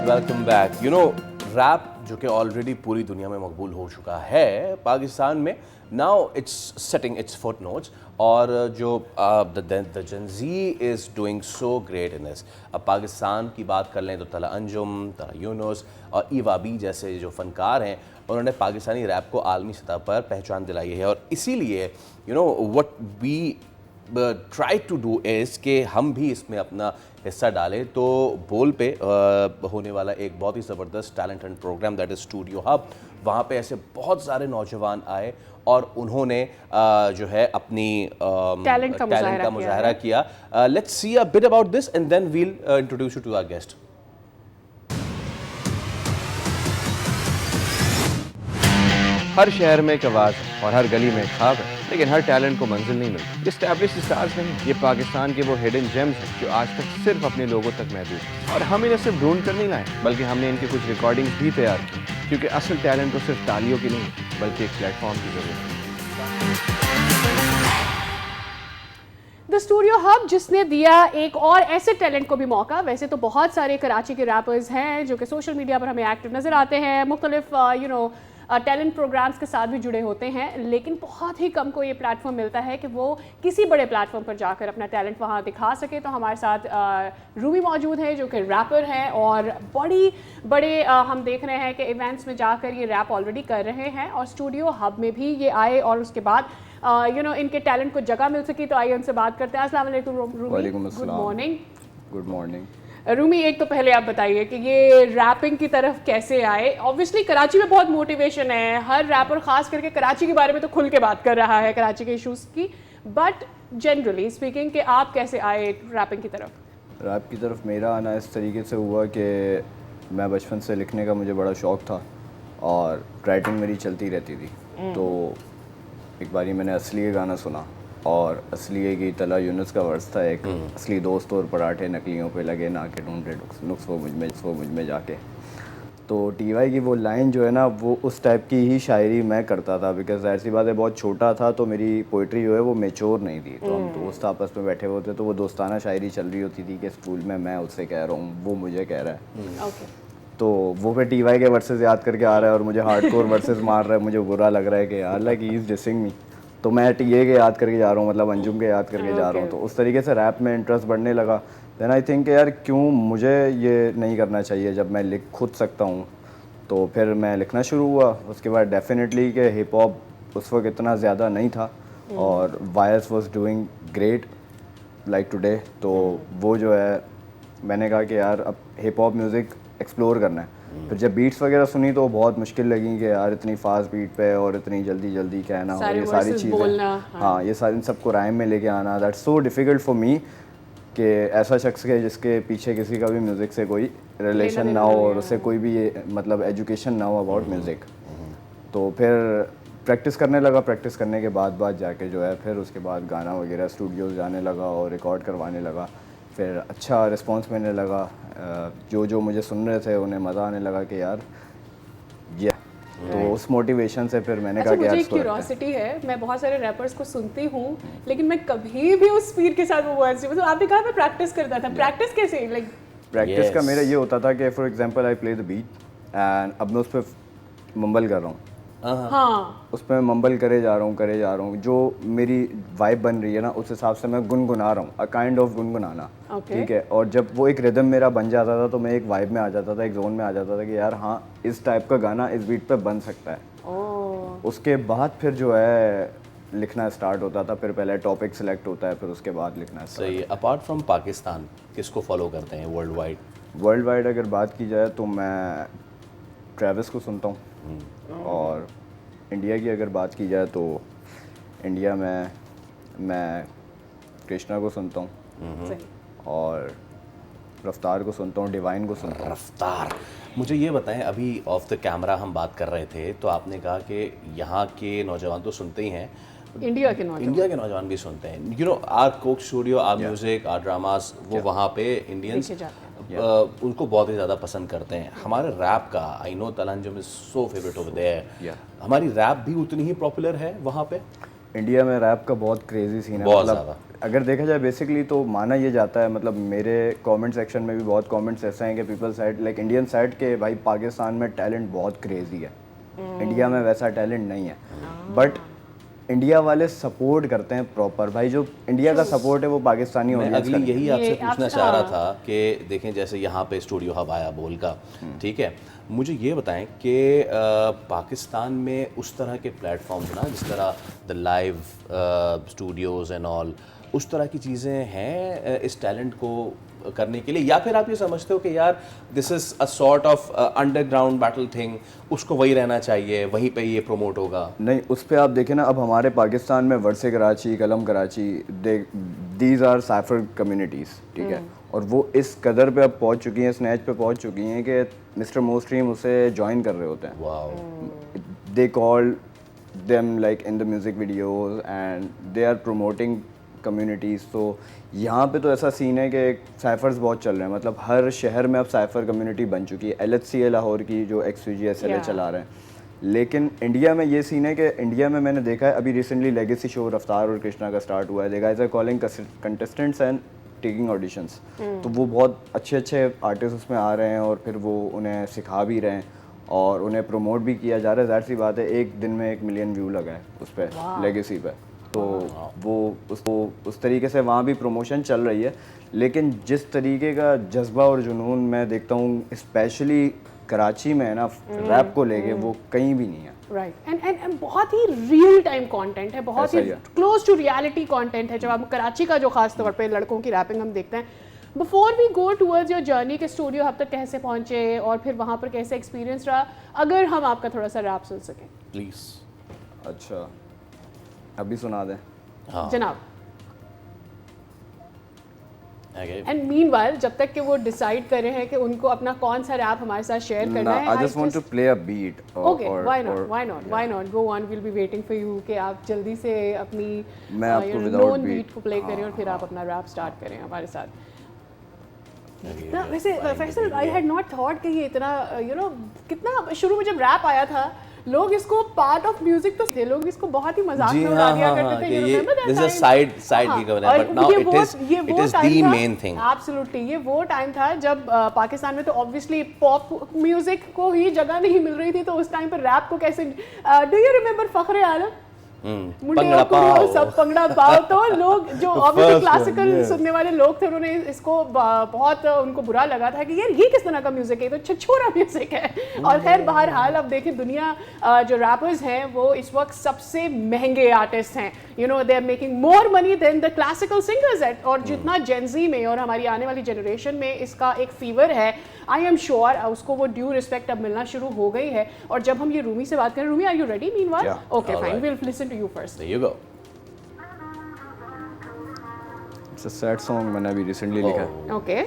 Welcome back. You know, rap जो कि ऑलरेडी पूरी दुनिया में मकबूल हो चुका है, पाकिस्तान में now it's setting its foot notes. और जो the Gen Z is doing so great in this. अब पाकिस्तान की बात कर लें तो तला अंजुम, तला यूनुस और ईवा बी जैसे जो फ़नकार हैं, उन्होंने पाकिस्तानी रैप को आलमी सतह पर पहचान दिलाई है। और इसीलिए you know what we try to do is कि हम भी इसमें अपना हिस्सा डालें। तो बोल पे होने वाला एक बहुत ही ज़बरदस्त talent hunt programme that is Studio Hub, वहाँ पे ऐसे बहुत सारे नौजवान आए और उन्होंने जो है अपनी टैलेंट का मुजाहरा किया। Let's see a bit about this and then we'll introduce you to our guest. हर शहर में एक आवाज़ और हर गली में एक ख्वाब है, लेकिन हर टैलेंट को मंजिल नहीं मिलती। ये एस्टैब्लिश्ड स्टार्स नहीं, ये पाकिस्तान के वो हिडन जेम्स हैं जो आज तक सिर्फ अपने लोगों तक महदूद हैं। और हम इन्हें सिर्फ ढूंढ कर नहीं लाए, बल्कि हमने इनकी कुछ रिकॉर्डिंग्स भी तैयार की, क्योंकि असल टैलेंट तो सिर्फ तालियों की नहीं, बल्कि एक प्लेटफॉर्म की ज़रूरत है। द स्टूडियो हब जिसने दिया एक और ऐसे टैलेंट को भी मौका। वैसे तो बहुत सारे कराची के रैपर्स हैं जो कि सोशल मीडिया पर हमें एक्टिव नज़र आते हैं, मुख्तलिफ टैलेंट प्रोग्राम्स के साथ भी जुड़े होते हैं, लेकिन बहुत ही कम को ये प्लेटफॉर्म मिलता है कि वो किसी बड़े प्लेटफॉर्म पर जाकर अपना टैलेंट वहाँ दिखा सके। तो हमारे साथ रूमी मौजूद है जो कि रैपर हैं और बड़े हम देख रहे हैं कि इवेंट्स में जाकर ये रैप ऑलरेडी कर रहे हैं और स्टूडियो हब में भी ये आए और उसके बाद इनके टैलेंट को जगह मिल सकी। तो आइए उनसे बात करते हैं। अस्सलाम वालेकुम Rumi. Good morning. Good morning Rumi, एक तो पहले आप बताइए कि ये रैपिंग की तरफ कैसे आए। ऑब्वियसली कराची में बहुत मोटिवेशन है, हर रैपर खास करके कराची के बारे में तो खुल के बात कर रहा है, कराची के इश्यूज़ की, बट जनरली स्पीकिंग कि आप कैसे आए रैपिंग की तरफ? रैप की तरफ मेरा आना इस तरीके से हुआ कि मैं बचपन से लिखने का मुझे बड़ा शौक़ था और राइटिंग मेरी चलती रहती थी। तो एक बारी मैंने असली गाना सुना और असली की तला यूनुस का वर्स था एक, असली दोस्त और पराठे नकलियों पे लगे ना के ढूंढे नुक्स वो मुझ में जाके। तो टीवाई की वो लाइन जो है ना, वो उस टाइप की ही शायरी मैं करता था, बिकॉज ऐसी बात है बहुत छोटा था तो मेरी पोइट्री जो है वो मेच्योर नहीं थी। तो हम दोस्त आपस में बैठे होते तो वो दोस्ताना शायरी चल रही होती थी कि स्कूल में मैं उससे कह रहा हूँ, वो मुझे कह रहा है। तो वो फिर टीवाई के वर्सेस याद करके आ रहा है और मुझे हार्डकोर वर्सेस मार रहा है, मुझे बुरा लग रहा है कि यार लाइक ही इज़ डिसिंग मी। तो मैं टीए के याद करके जा रहा हूँ, मतलब अंजुम के याद करके जा रहा हूँ। तो उस तरीके से रैप में इंटरेस्ट बढ़ने लगा। देन आई थिंक यार क्यों मुझे ये नहीं करना चाहिए जब मैं लिख खुद सकता हूँ। तो फिर मैं लिखना शुरू हुआ। उसके बाद डेफिनेटली कि हिप हॉप उस वक्त इतना ज़्यादा नहीं था और voice was doing great like today. तो वो जो है मैंने कहा कि यार अब हिप हॉप म्यूज़िक एक्सप्लोर करना है। फिर जब बीट्स वगैरह सुनी तो बहुत मुश्किल लगी कि यार इतनी फास्ट बीट पे और इतनी जल्दी कहना और ये सारी चीज़ें, हाँ ये सारी सबको राइम में लेके आना, that's so difficult for me कि ऐसा शख्स के जिसके पीछे किसी का भी म्यूज़िक से कोई रिलेशन ना हो और उससे कोई भी मतलब एजुकेशन ना हो अबाउट म्यूज़िक। तो फिर प्रैक्टिस करने लगा। प्रैक्टिस करने के बाद जाके जो है फिर उसके बाद गाना वगैरह स्टूडियोज़ जाने लगा और रिकॉर्ड करवाने लगा। फिर अच्छा रिस्पांस मिलने लगा, जो मुझे सुन रहे थे उन्हें मज़ा आने लगा कि यार ये तो उस मोटिवेशन से फिर मैंने अच्छा, कहा कि मुझे यार एक क्यूरोसिटी है, मैं बहुत सारे रैपर्स को सुनती हूँ लेकिन मैं कभी भी उस स्पीड के साथ वो वर्ड्स मतलब आपने कहा मैं प्रैक्टिस करता था, प्रैक्टिस कैसे लाइक प्रैक्टिस का मेरा ये होता था कि for example I play the beat and अब मैं उस पर मम्बल कर रहा हूँ, हाँ उस पर मम्बल करे जा रहा हूँ जो मेरी वाइब बन रही है ना उस हिसाब से मैं गुनगुना रहा हूँ, अ काइंड ऑफ गुनगुनाना, ठीक है। और जब वो एक रिदम मेरा बन जाता था तो मैं एक वाइब में आ जाता था, एक जोन में आ जाता था कि यार हाँ इस टाइप का गाना इस बीट पे बन सकता है। उसके बाद फिर जो है लिखना स्टार्ट होता था, फिर पहले टॉपिक सिलेक्ट होता है फिर उसके बाद लिखना स्टार्ट। सही है। अपार्ट फ्रॉम पाकिस्तान किसको फॉलो करते हैं वर्ल्ड वाइड? वर्ल्ड वाइड अगर बात की जाए तो मैं ट्रेविस को सुनता हूँ, और इंडिया की अगर बात की जाए तो इंडिया में मैं कृष्णा को सुनता हूँ और रफ्तार को सुनता हूँ, डिवाइन को सुनता हूँ। रफ्तार, मुझे ये बताएं, अभी ऑफ द कैमरा हम बात कर रहे थे तो आपने कहा कि यहाँ के नौजवान तो सुनते ही हैं, इंडिया के नौजवान भी सुनते हैं। You know our Coke Studio, our music, our dramas, वो वहाँ पे इंडियंस उनको बहुत ही ज़्यादा पसंद करते हैं। हमारे रैप का, आई नो तलंजम is so favourite over there, हमारी रैप भी उतनी ही पॉपुलर है वहाँ पे? इंडिया में रैप का बहुत क्रेजी सीन है, बहुत मतलब ज़्यादा। अगर देखा जाए बेसिकली तो माना ये जाता है, मतलब मेरे कमेंट सेक्शन में भी बहुत कमेंट्स ऐसे हैं कि people side like Indian side के भाई पाकिस्तान में टैलेंट बहुत क्रेजी है, इंडिया में वैसा टैलेंट नहीं है, बट इंडिया वाले सपोर्ट करते हैं प्रॉपर। भाई जो इंडिया का सपोर्ट है वो पाकिस्तानी मैं ऑडियंस अगली यही आपसे पूछना चाह रहा था कि देखें जैसे यहाँ पे स्टूडियो हब आया बोल का, ठीक है, मुझे ये बताएं कि पाकिस्तान में उस तरह के प्लेटफॉर्म्स ना जिस तरह the live Studios and all, उस तरह की चीज़ें हैं इस टैलेंट को करने के लिए, या फिर आप ये समझते हो कि यार this is a sort of underground battle thing, उसको वही रहना चाहिए, वहीं पे ये प्रमोट होगा? नहीं, उस पर आप देखें ना, अब हमारे पाकिस्तान में Verse Karachi, Qalam Karachi, these are cypher communities, ठीक है, और वो इस कदर पे अब पहुंच चुकी हैं, स्नैच पे पहुंच चुकी हैं कि मिस्टर मोस्ट्रीम उसे ज्वाइन कर रहे होते हैं। Wow. They call them like in the music videos and they are promoting communities. तो यहाँ पे तो ऐसा सीन है कि साइफर्स बहुत चल रहे हैं, मतलब हर शहर में अब साइफर कम्युनिटी बन चुकी है। LHCA लाहौर की जो XVG SLA चला रहे हैं, लेकिन इंडिया में ये सीन है कि इंडिया में मैंने देखा है अभी रिसेंटली लेगेसी शो रफ्तार और कृष्णा का स्टार्ट हुआ है, the guys are calling contestants and taking auditions, तो वो बहुत अच्छे अच्छे आर्टिस्ट उसमें आ रहे हैं और फिर वो उन्हें सिखा भी रहे हैं और उन्हें प्रमोट भी किया जा रहा है। ज़ाहिर सी बात है, एक दिन में 1 मिलियन व्यू लगा है उस पर लेगेसी पे, तो वो उस तरीके से वहाँ भी प्रमोशन चल रही है। लेकिन जिस तरीके का जज्बा और जुनून मैं देखता हूँ स्पेशली कराची में है ना रैप को लेके, वो कहीं भी नहीं है। राइट, एंड बहुत ही रियल टाइम कंटेंट है, बहुत ही क्लोज टू रियलिटी कंटेंट है। जब हम कराची का जो खास तौर पे लड़कों की रैपिंग हम देखते हैं, before we go towards your journey के स्टूडियो हब तक कैसे पहुंचे और फिर वहाँ पर कैसे एक्सपीरियंस रहा, अगर हम आपका थोड़ा सा रैप सुन सकें प्लीज़। अच्छा, अभी सुना दें? हाँ जनाब। एंड मीनवाइल जब तक कि वो डिसाइड कर रहे हैं कि उनको अपना कौन सा रैप हमारे साथ शेयर करना है, I just want to play a beat. Okay, why not? Go on, we'll be waiting for you कि आप जल्दी से अपनी नोन बीट को प्ले करें और फिर आप अपना रैप स्टार्ट करें हमारे साथ। वैसे Faisal, I had not thought कि ये इतना कितना शुरू में जब रैप आया था लोग इसको पार्ट ऑफ म्यूजिक तो थे, लोग इसको बहुत ही मजाक में उड़ा दिया करते थे। ये दिस इज साइड की खबर है, but now it is the main thing. Absolutely, ये वो टाइम था जब पाकिस्तान में तो ऑब्वियसली पॉप म्यूजिक को ही जगह नहीं मिल रही थी, तो उस टाइम पर रैप को कैसे, डू यू रिमेंबर फखरे आलम, पंगड़ा पाओ, सब पंगड़ा पाओ, तो लोग जो ऑब्वियसली क्लासिकल सुनने वाले लोग थे उन्होंने इसको बहुत उनको बुरा लगा था कि यार ये किस तरह का म्यूजिक है, तो छछोरा म्यूजिक है। और खैर बहरहाल अब देखें दुनिया जो रैपर्स हैं वो इस वक्त सबसे महंगे आर्टिस्ट हैं, you know, they are making more money than the classical singers at. और जितना जेनजी में और हमारी आने वाली जनरेशन में इसका एक फीवर है, आई एम श्योर उसको वो ड्यू रिस्पेक्ट अब मिलना शुरू हो गई है। और जब हम ये रूमी से बात करें, Rumi are you ready? Meanwhile okay fine, we will listen to you first. There you go. It's a sad song, मैंने अभी रिसेंटली लिखा है। ओके,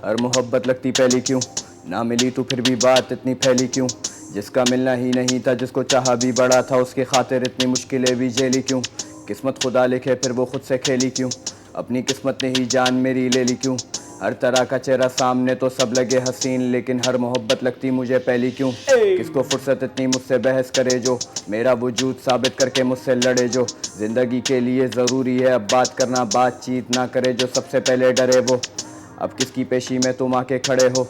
हर मोहब्बत लगती पहली क्यों, ना मिली तो फिर भी बात इतनी फैली क्यों, जिसका मिलना ही नहीं था, जिसको चाहा भी बड़ा था, उसकी खातिर इतनी मुश्किलें भी झेली क्यों? किस्मत खुदा लिखे फिर वो खुद से खेली क्यों? अपनी किस्मत ने ही जान मेरी ले ली क्यों? हर तरह का चेहरा सामने तो सब लगे हसीन, लेकिन हर मोहब्बत लगती मुझे पहली क्यों? किसको फुर्सत इतनी मुझसे बहस करे जो मेरा वजूद साबित करके मुझसे लड़े जो? जिंदगी के लिए ज़रूरी है अब बात करना, बातचीत ना करे जो सबसे पहले डरे वो। अब किसकी पेशी में तुम आके खड़े हो,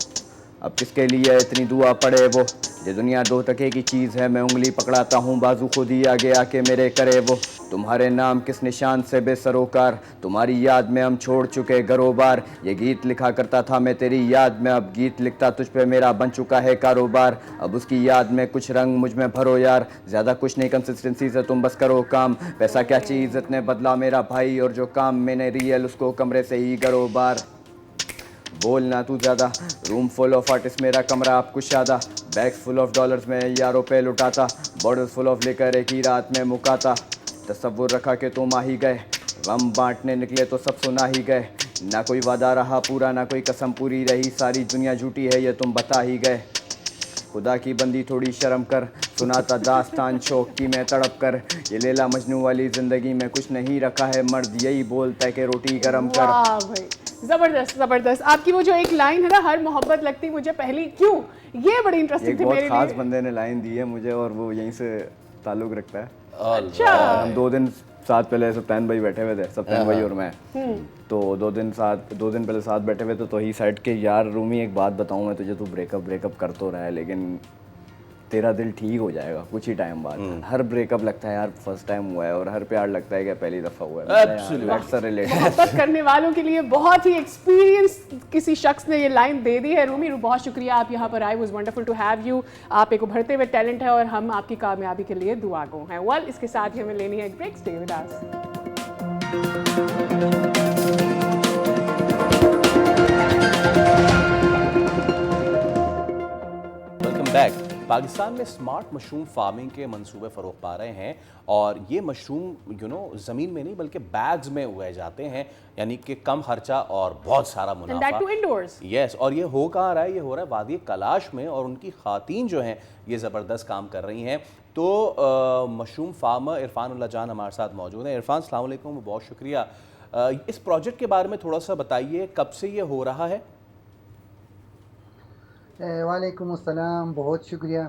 अब किसके लिए इतनी दुआ पड़े वो? ये दुनिया दो टके की चीज़ है, मैं उंगली पकड़ाता हूँ बाजू खुद ही आगे आके मेरे करे वो। तुम्हारे नाम किस निशान से बेसरोकार, तुम्हारी याद में हम छोड़ चुके घरोबार। ये गीत लिखा करता था मैं तेरी याद में, अब गीत लिखता तुझ पे मेरा बन चुका है कारोबार। अब उसकी याद में कुछ रंग मुझ में भरो यार, ज़्यादा कुछ नहीं कंसिस्टेंसी से तुम बस करो काम। पैसा क्या चीज़ इतने बदला मेरा भाई, और जो काम मैंने रियल उसको कमरे से ही करो बार। बोलना तू ज़्यादा, रूम फुल ऑफ आर्टिस्ट मेरा कमरा अब कुशादा। बैग्स फुल ऑफ डॉलर्स में यारों पे लुटाता, बॉटल्स फुल ऑफ लेकर एक ही रात में मुकाता। तसव्वुर रखा कि तुम आ ही गए, गम बांटने निकले तो सब सुना ही गए। ना कोई वादा रहा पूरा, ना कोई कसम पूरी रही, सारी दुनिया झूठी है ये तुम बता ही गए। खुदा की बंदी थोड़ी शर्म कर, सुनाता दास्तान शौक की मैं तड़प कर। ये लैला मजनू वाली ज़िंदगी में कुछ नहीं रखा है, मर्द यही बोलता है कि रोटी गरम कर। वाह भाई, जबरदस्त जबरदस्त। आपकी वो जो एक लाइन है ना, हर मोहब्बत लगती मुझे पहली क्यों, ये बड़ी इंटरेस्टिंग थी बहुत मेरे खास लिए। बंदे ने लाइन दी है मुझे, और वो यहीं से ताल्लुक़ रखता है। अच्छा। हम 2 दिन साथ पहले सप्तान भाई बैठे हुए थे, सप्तान भाई और मैं। तो 2 दिन पहले साथ बैठे हुए थे, तो ही साइड के यार रूमी एक बात बताऊं मैं तुझे, तू ब्रेकअप कर तो रहा है, लेकिन तेरा दिल ठीक हो जाएगा कुछ ही टाइम बाद। हर ब्रेकअप लगता है यार फर्स्ट टाइम हुआ है, और हर प्यार लगता है कि पहली दफ़ा हुआ है। मोहब्बत करने वालों के लिए बहुत ही एक्सपीरियंस किसी शख्स ने ये लाइन दे दी है। रूमी, बहुत शुक्रिया आप यहाँ पर आए, was wonderful to have you. आप एक उभरते हुए टैलेंट है और हम आपकी कामयाबी के लिए दुआ गो हैं। वेल, इसके साथ ही हमें लेनी है एक break. Stay with us. Welcome back. Pakistan में स्मार्ट मशरूम फार्मिंग के मंसूबे फ़रोग पा रहे हैं, और ये मशरूम ज़मीन में नहीं बल्कि बैग्स में उगाए जाते हैं, यानी कि कम खर्चा और बहुत सारा मुनाफा। यस, और ये हो कहाँ रहा है? ये हो रहा है वादी कलाश में, और उनकी खातीन जो हैं ये ज़बरदस्त काम कर रही हैं। तो मशरूम फार्मर इरफान उल्लाह जान हमारे साथ मौजूद हैं। इरफान, अस्सलाम वालेकुम, बहुत शुक्रिया। इस प्रोजेक्ट के बारे में थोड़ा सा बताइए, कब से ये हो रहा है? वालेकुम अस्सलाम, बहुत शुक्रिया।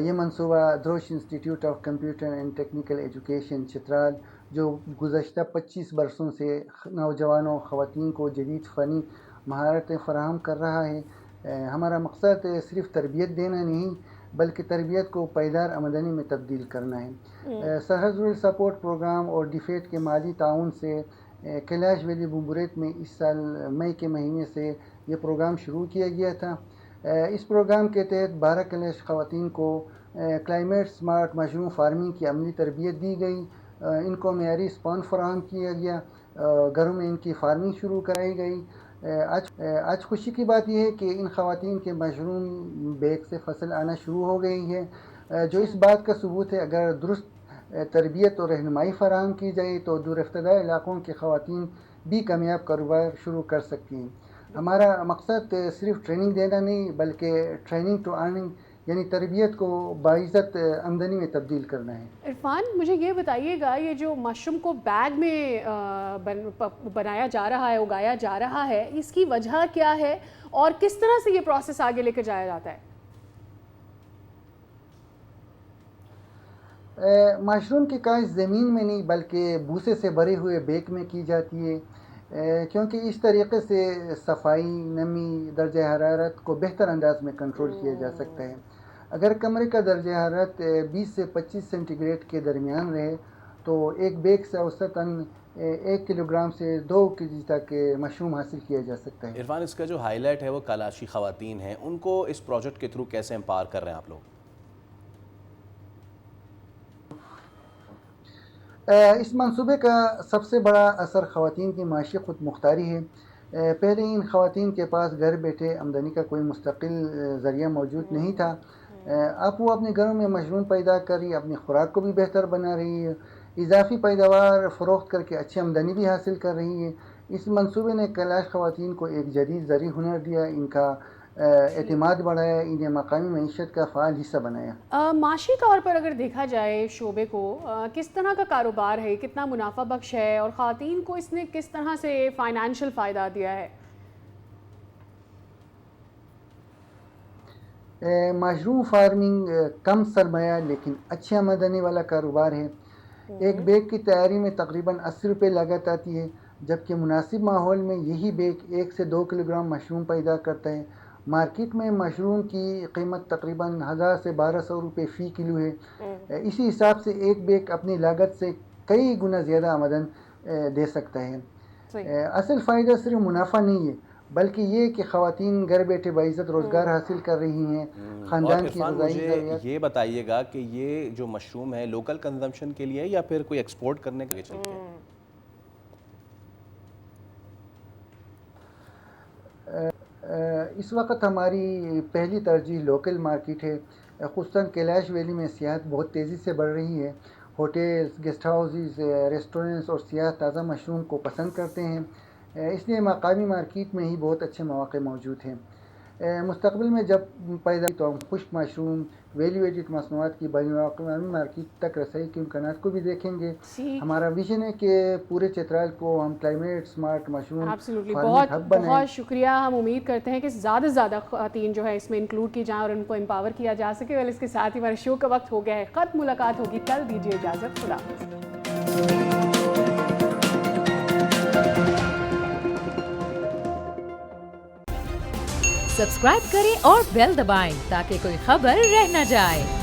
ये मंसूबा Drosh institute of computer and technical education Chitral, जो गुज़श्ता 25 बरसों से नौजवानों ख़वातीन को जदीद फ़नी महारतें फ़राहम कर रहा है। हमारा मकसद सिर्फ़ तरबियत देना नहीं, बल्कि तरबियत को पायदार आमदनी में तब्दील करना है। सरहद रूरल सपोर्ट प्रोग्राम और डिफेट के माली ताउन से कैलाश वैली बुम्बुरेत में इस साल मई के महीने से ये प्रोग्राम शुरू किया गया था। इस प्रोग्राम के तहत 12 कैलाश ख़वातीन को क्लाइमेट स्मार्ट मशरूम फार्मिंग की अमली तरबियत दी गई। इनको मेयारी स्पॉन फराहम किया गया, घरों में इनकी फार्मिंग शुरू कराई गई। आज खुशी की बात यह है कि इन ख़वातीन के मशरूम बैग से फसल आना शुरू हो गई है, जो इस बात का सबूत है अगर दुरुस्त तरबियत और रहनुमाई फराहम की जाए तो दूरदराज इलाक़ों के ख़वातीन भी कामयाब कारोबार शुरू कर सकती हैं। हमारा मकसद सिर्फ ट्रेनिंग देना नहीं, बल्कि ट्रेनिंग टू अर्निंग यानी तरबियत को बाइज़्ज़त आमदनी में तब्दील करना है। इरफान, मुझे ये बताइएगा, ये जो मशरूम को बैग में बनाया जा रहा है, उगाया जा रहा है, इसकी वजह क्या है और किस तरह से ये प्रोसेस आगे लेकर जाया जाता है? मशरूम की काश्त ज़मीन में नहीं बल्कि भूसे से भरे हुए बैग में की जाती है, क्योंकि इस तरीके से सफाई, नमी, दर्जा हरारत को बेहतर अंदाज में कंट्रोल किया जा सकता है। अगर कमरे का दर्जा हरारत 20 से 25 सेंटीग्रेड के दरमियान रहे तो एक बैग से औसतन 1 किलोग्राम से 2 केजी तक मशरूम हासिल किया जा सकता है। इरफान, इसका जो हाईलाइट है वो कलाशी ख़वातीन हैं, उनको इस प्रोजेक्ट के थ्रू कैसे एम्पावर कर रहे हैं आप लोग? इस मंसूबे का सबसे बड़ा असर ख़वातीन की माशी खुद मुख्तारी है। पहले इन ख़वातीन के पास घर बैठे आमदनी का कोई मुस्तकिल ज़रिया मौजूद नहीं था। अब वो अपने घरों में मशरूम पैदा करी, अपनी खुराक को भी बेहतर बना रही है, इजाफी पैदावार फ़रोख्त करके अच्छी आमदनी भी हासिल कर रही है। इस मंसूबे ने कैलाश ख़वातीन को एक जदीद ज़रिया हुनर दिया, इनका एतमाद बढ़ाया, इन्हें मकामी मईशत का फ़ाल हिस्सा बनाया। माशी तौर पर अगर देखा जाए शोबे को, किस तरह का कारोबार है, कितना मुनाफा बख्श है और ख़वातीन को इसने किस तरह से फ़ाइनेंशियल फ़ायदा दिया है? मशरूम फार्मिंग कम सरमाया लेकिन अच्छी आमदनी वाला कारोबार है। एक बैग की तैयारी में तकरीबन 80 रुपये लागत आती है, जबकि मुनासिब माहौल में यही बैग 1 से 2 किलोग्राम मशरूम पैदा करता है। मार्केट में मशरूम की कीमत तकरीबन 1000 से 1200 रुपये फ़ी किलो है। इसी हिसाब से एक बैग अपनी लागत से कई गुना ज़्यादा आमदन दे सकता है। असल फ़ायदा सिर्फ मुनाफा नहीं है, बल्कि ये कि ख़वातीन घर बैठे बाइज़्ज़त रोज़गार हासिल कर रही हैं, ख़ानदान की ग़िज़ाई ज़रूरियात। ये बताइएगा कि ये जो मशरूम है लोकल कंजम्पशन के लिए है या फिर कोई एक्सपोर्ट करने के लिए चलती है? इस वक्त हमारी पहली तरजीह लोकल मार्केट है। ख़ुसूसन कैलाश वैली में सियाहत बहुत तेज़ी से बढ़ रही है। होटल्स, गेस्ट हाउसेस, रेस्टोरेंट्स और सियाह ताज़ा मशरूम को पसंद करते हैं, इसलिए मकामी मार्केट में ही बहुत अच्छे मौक़े मौजूद हैं। मुस्तक़बिल में जब पैदा तो हम खुश्क मशरूम, वैल्यू एडिड मसनूआत की बैनुल-अक़वामी मार्केट तक रसाई के इम्कानात को भी देखेंगे। हमारा विजन है कि पूरे चित्राल को हम क्लाइमेट स्मार्ट मशरूम बहुत बहुत शुक्रिया। हम उम्मीद करते हैं कि ज़्यादा से ज़्यादा ख़वातीन जो है इसमें इंक्लूड की जाएँ और उनको एम्पावर किया जा सके। और इसके साथ ही हमारे शो का वक्त हो गया है ख़त्म। मुलाकात होगी कल, दीजिए इजाज़त, खुदा हाफ़िज़। सब्सक्राइब करें और बेल दबाएं ताकि कोई खबर रह न जाए।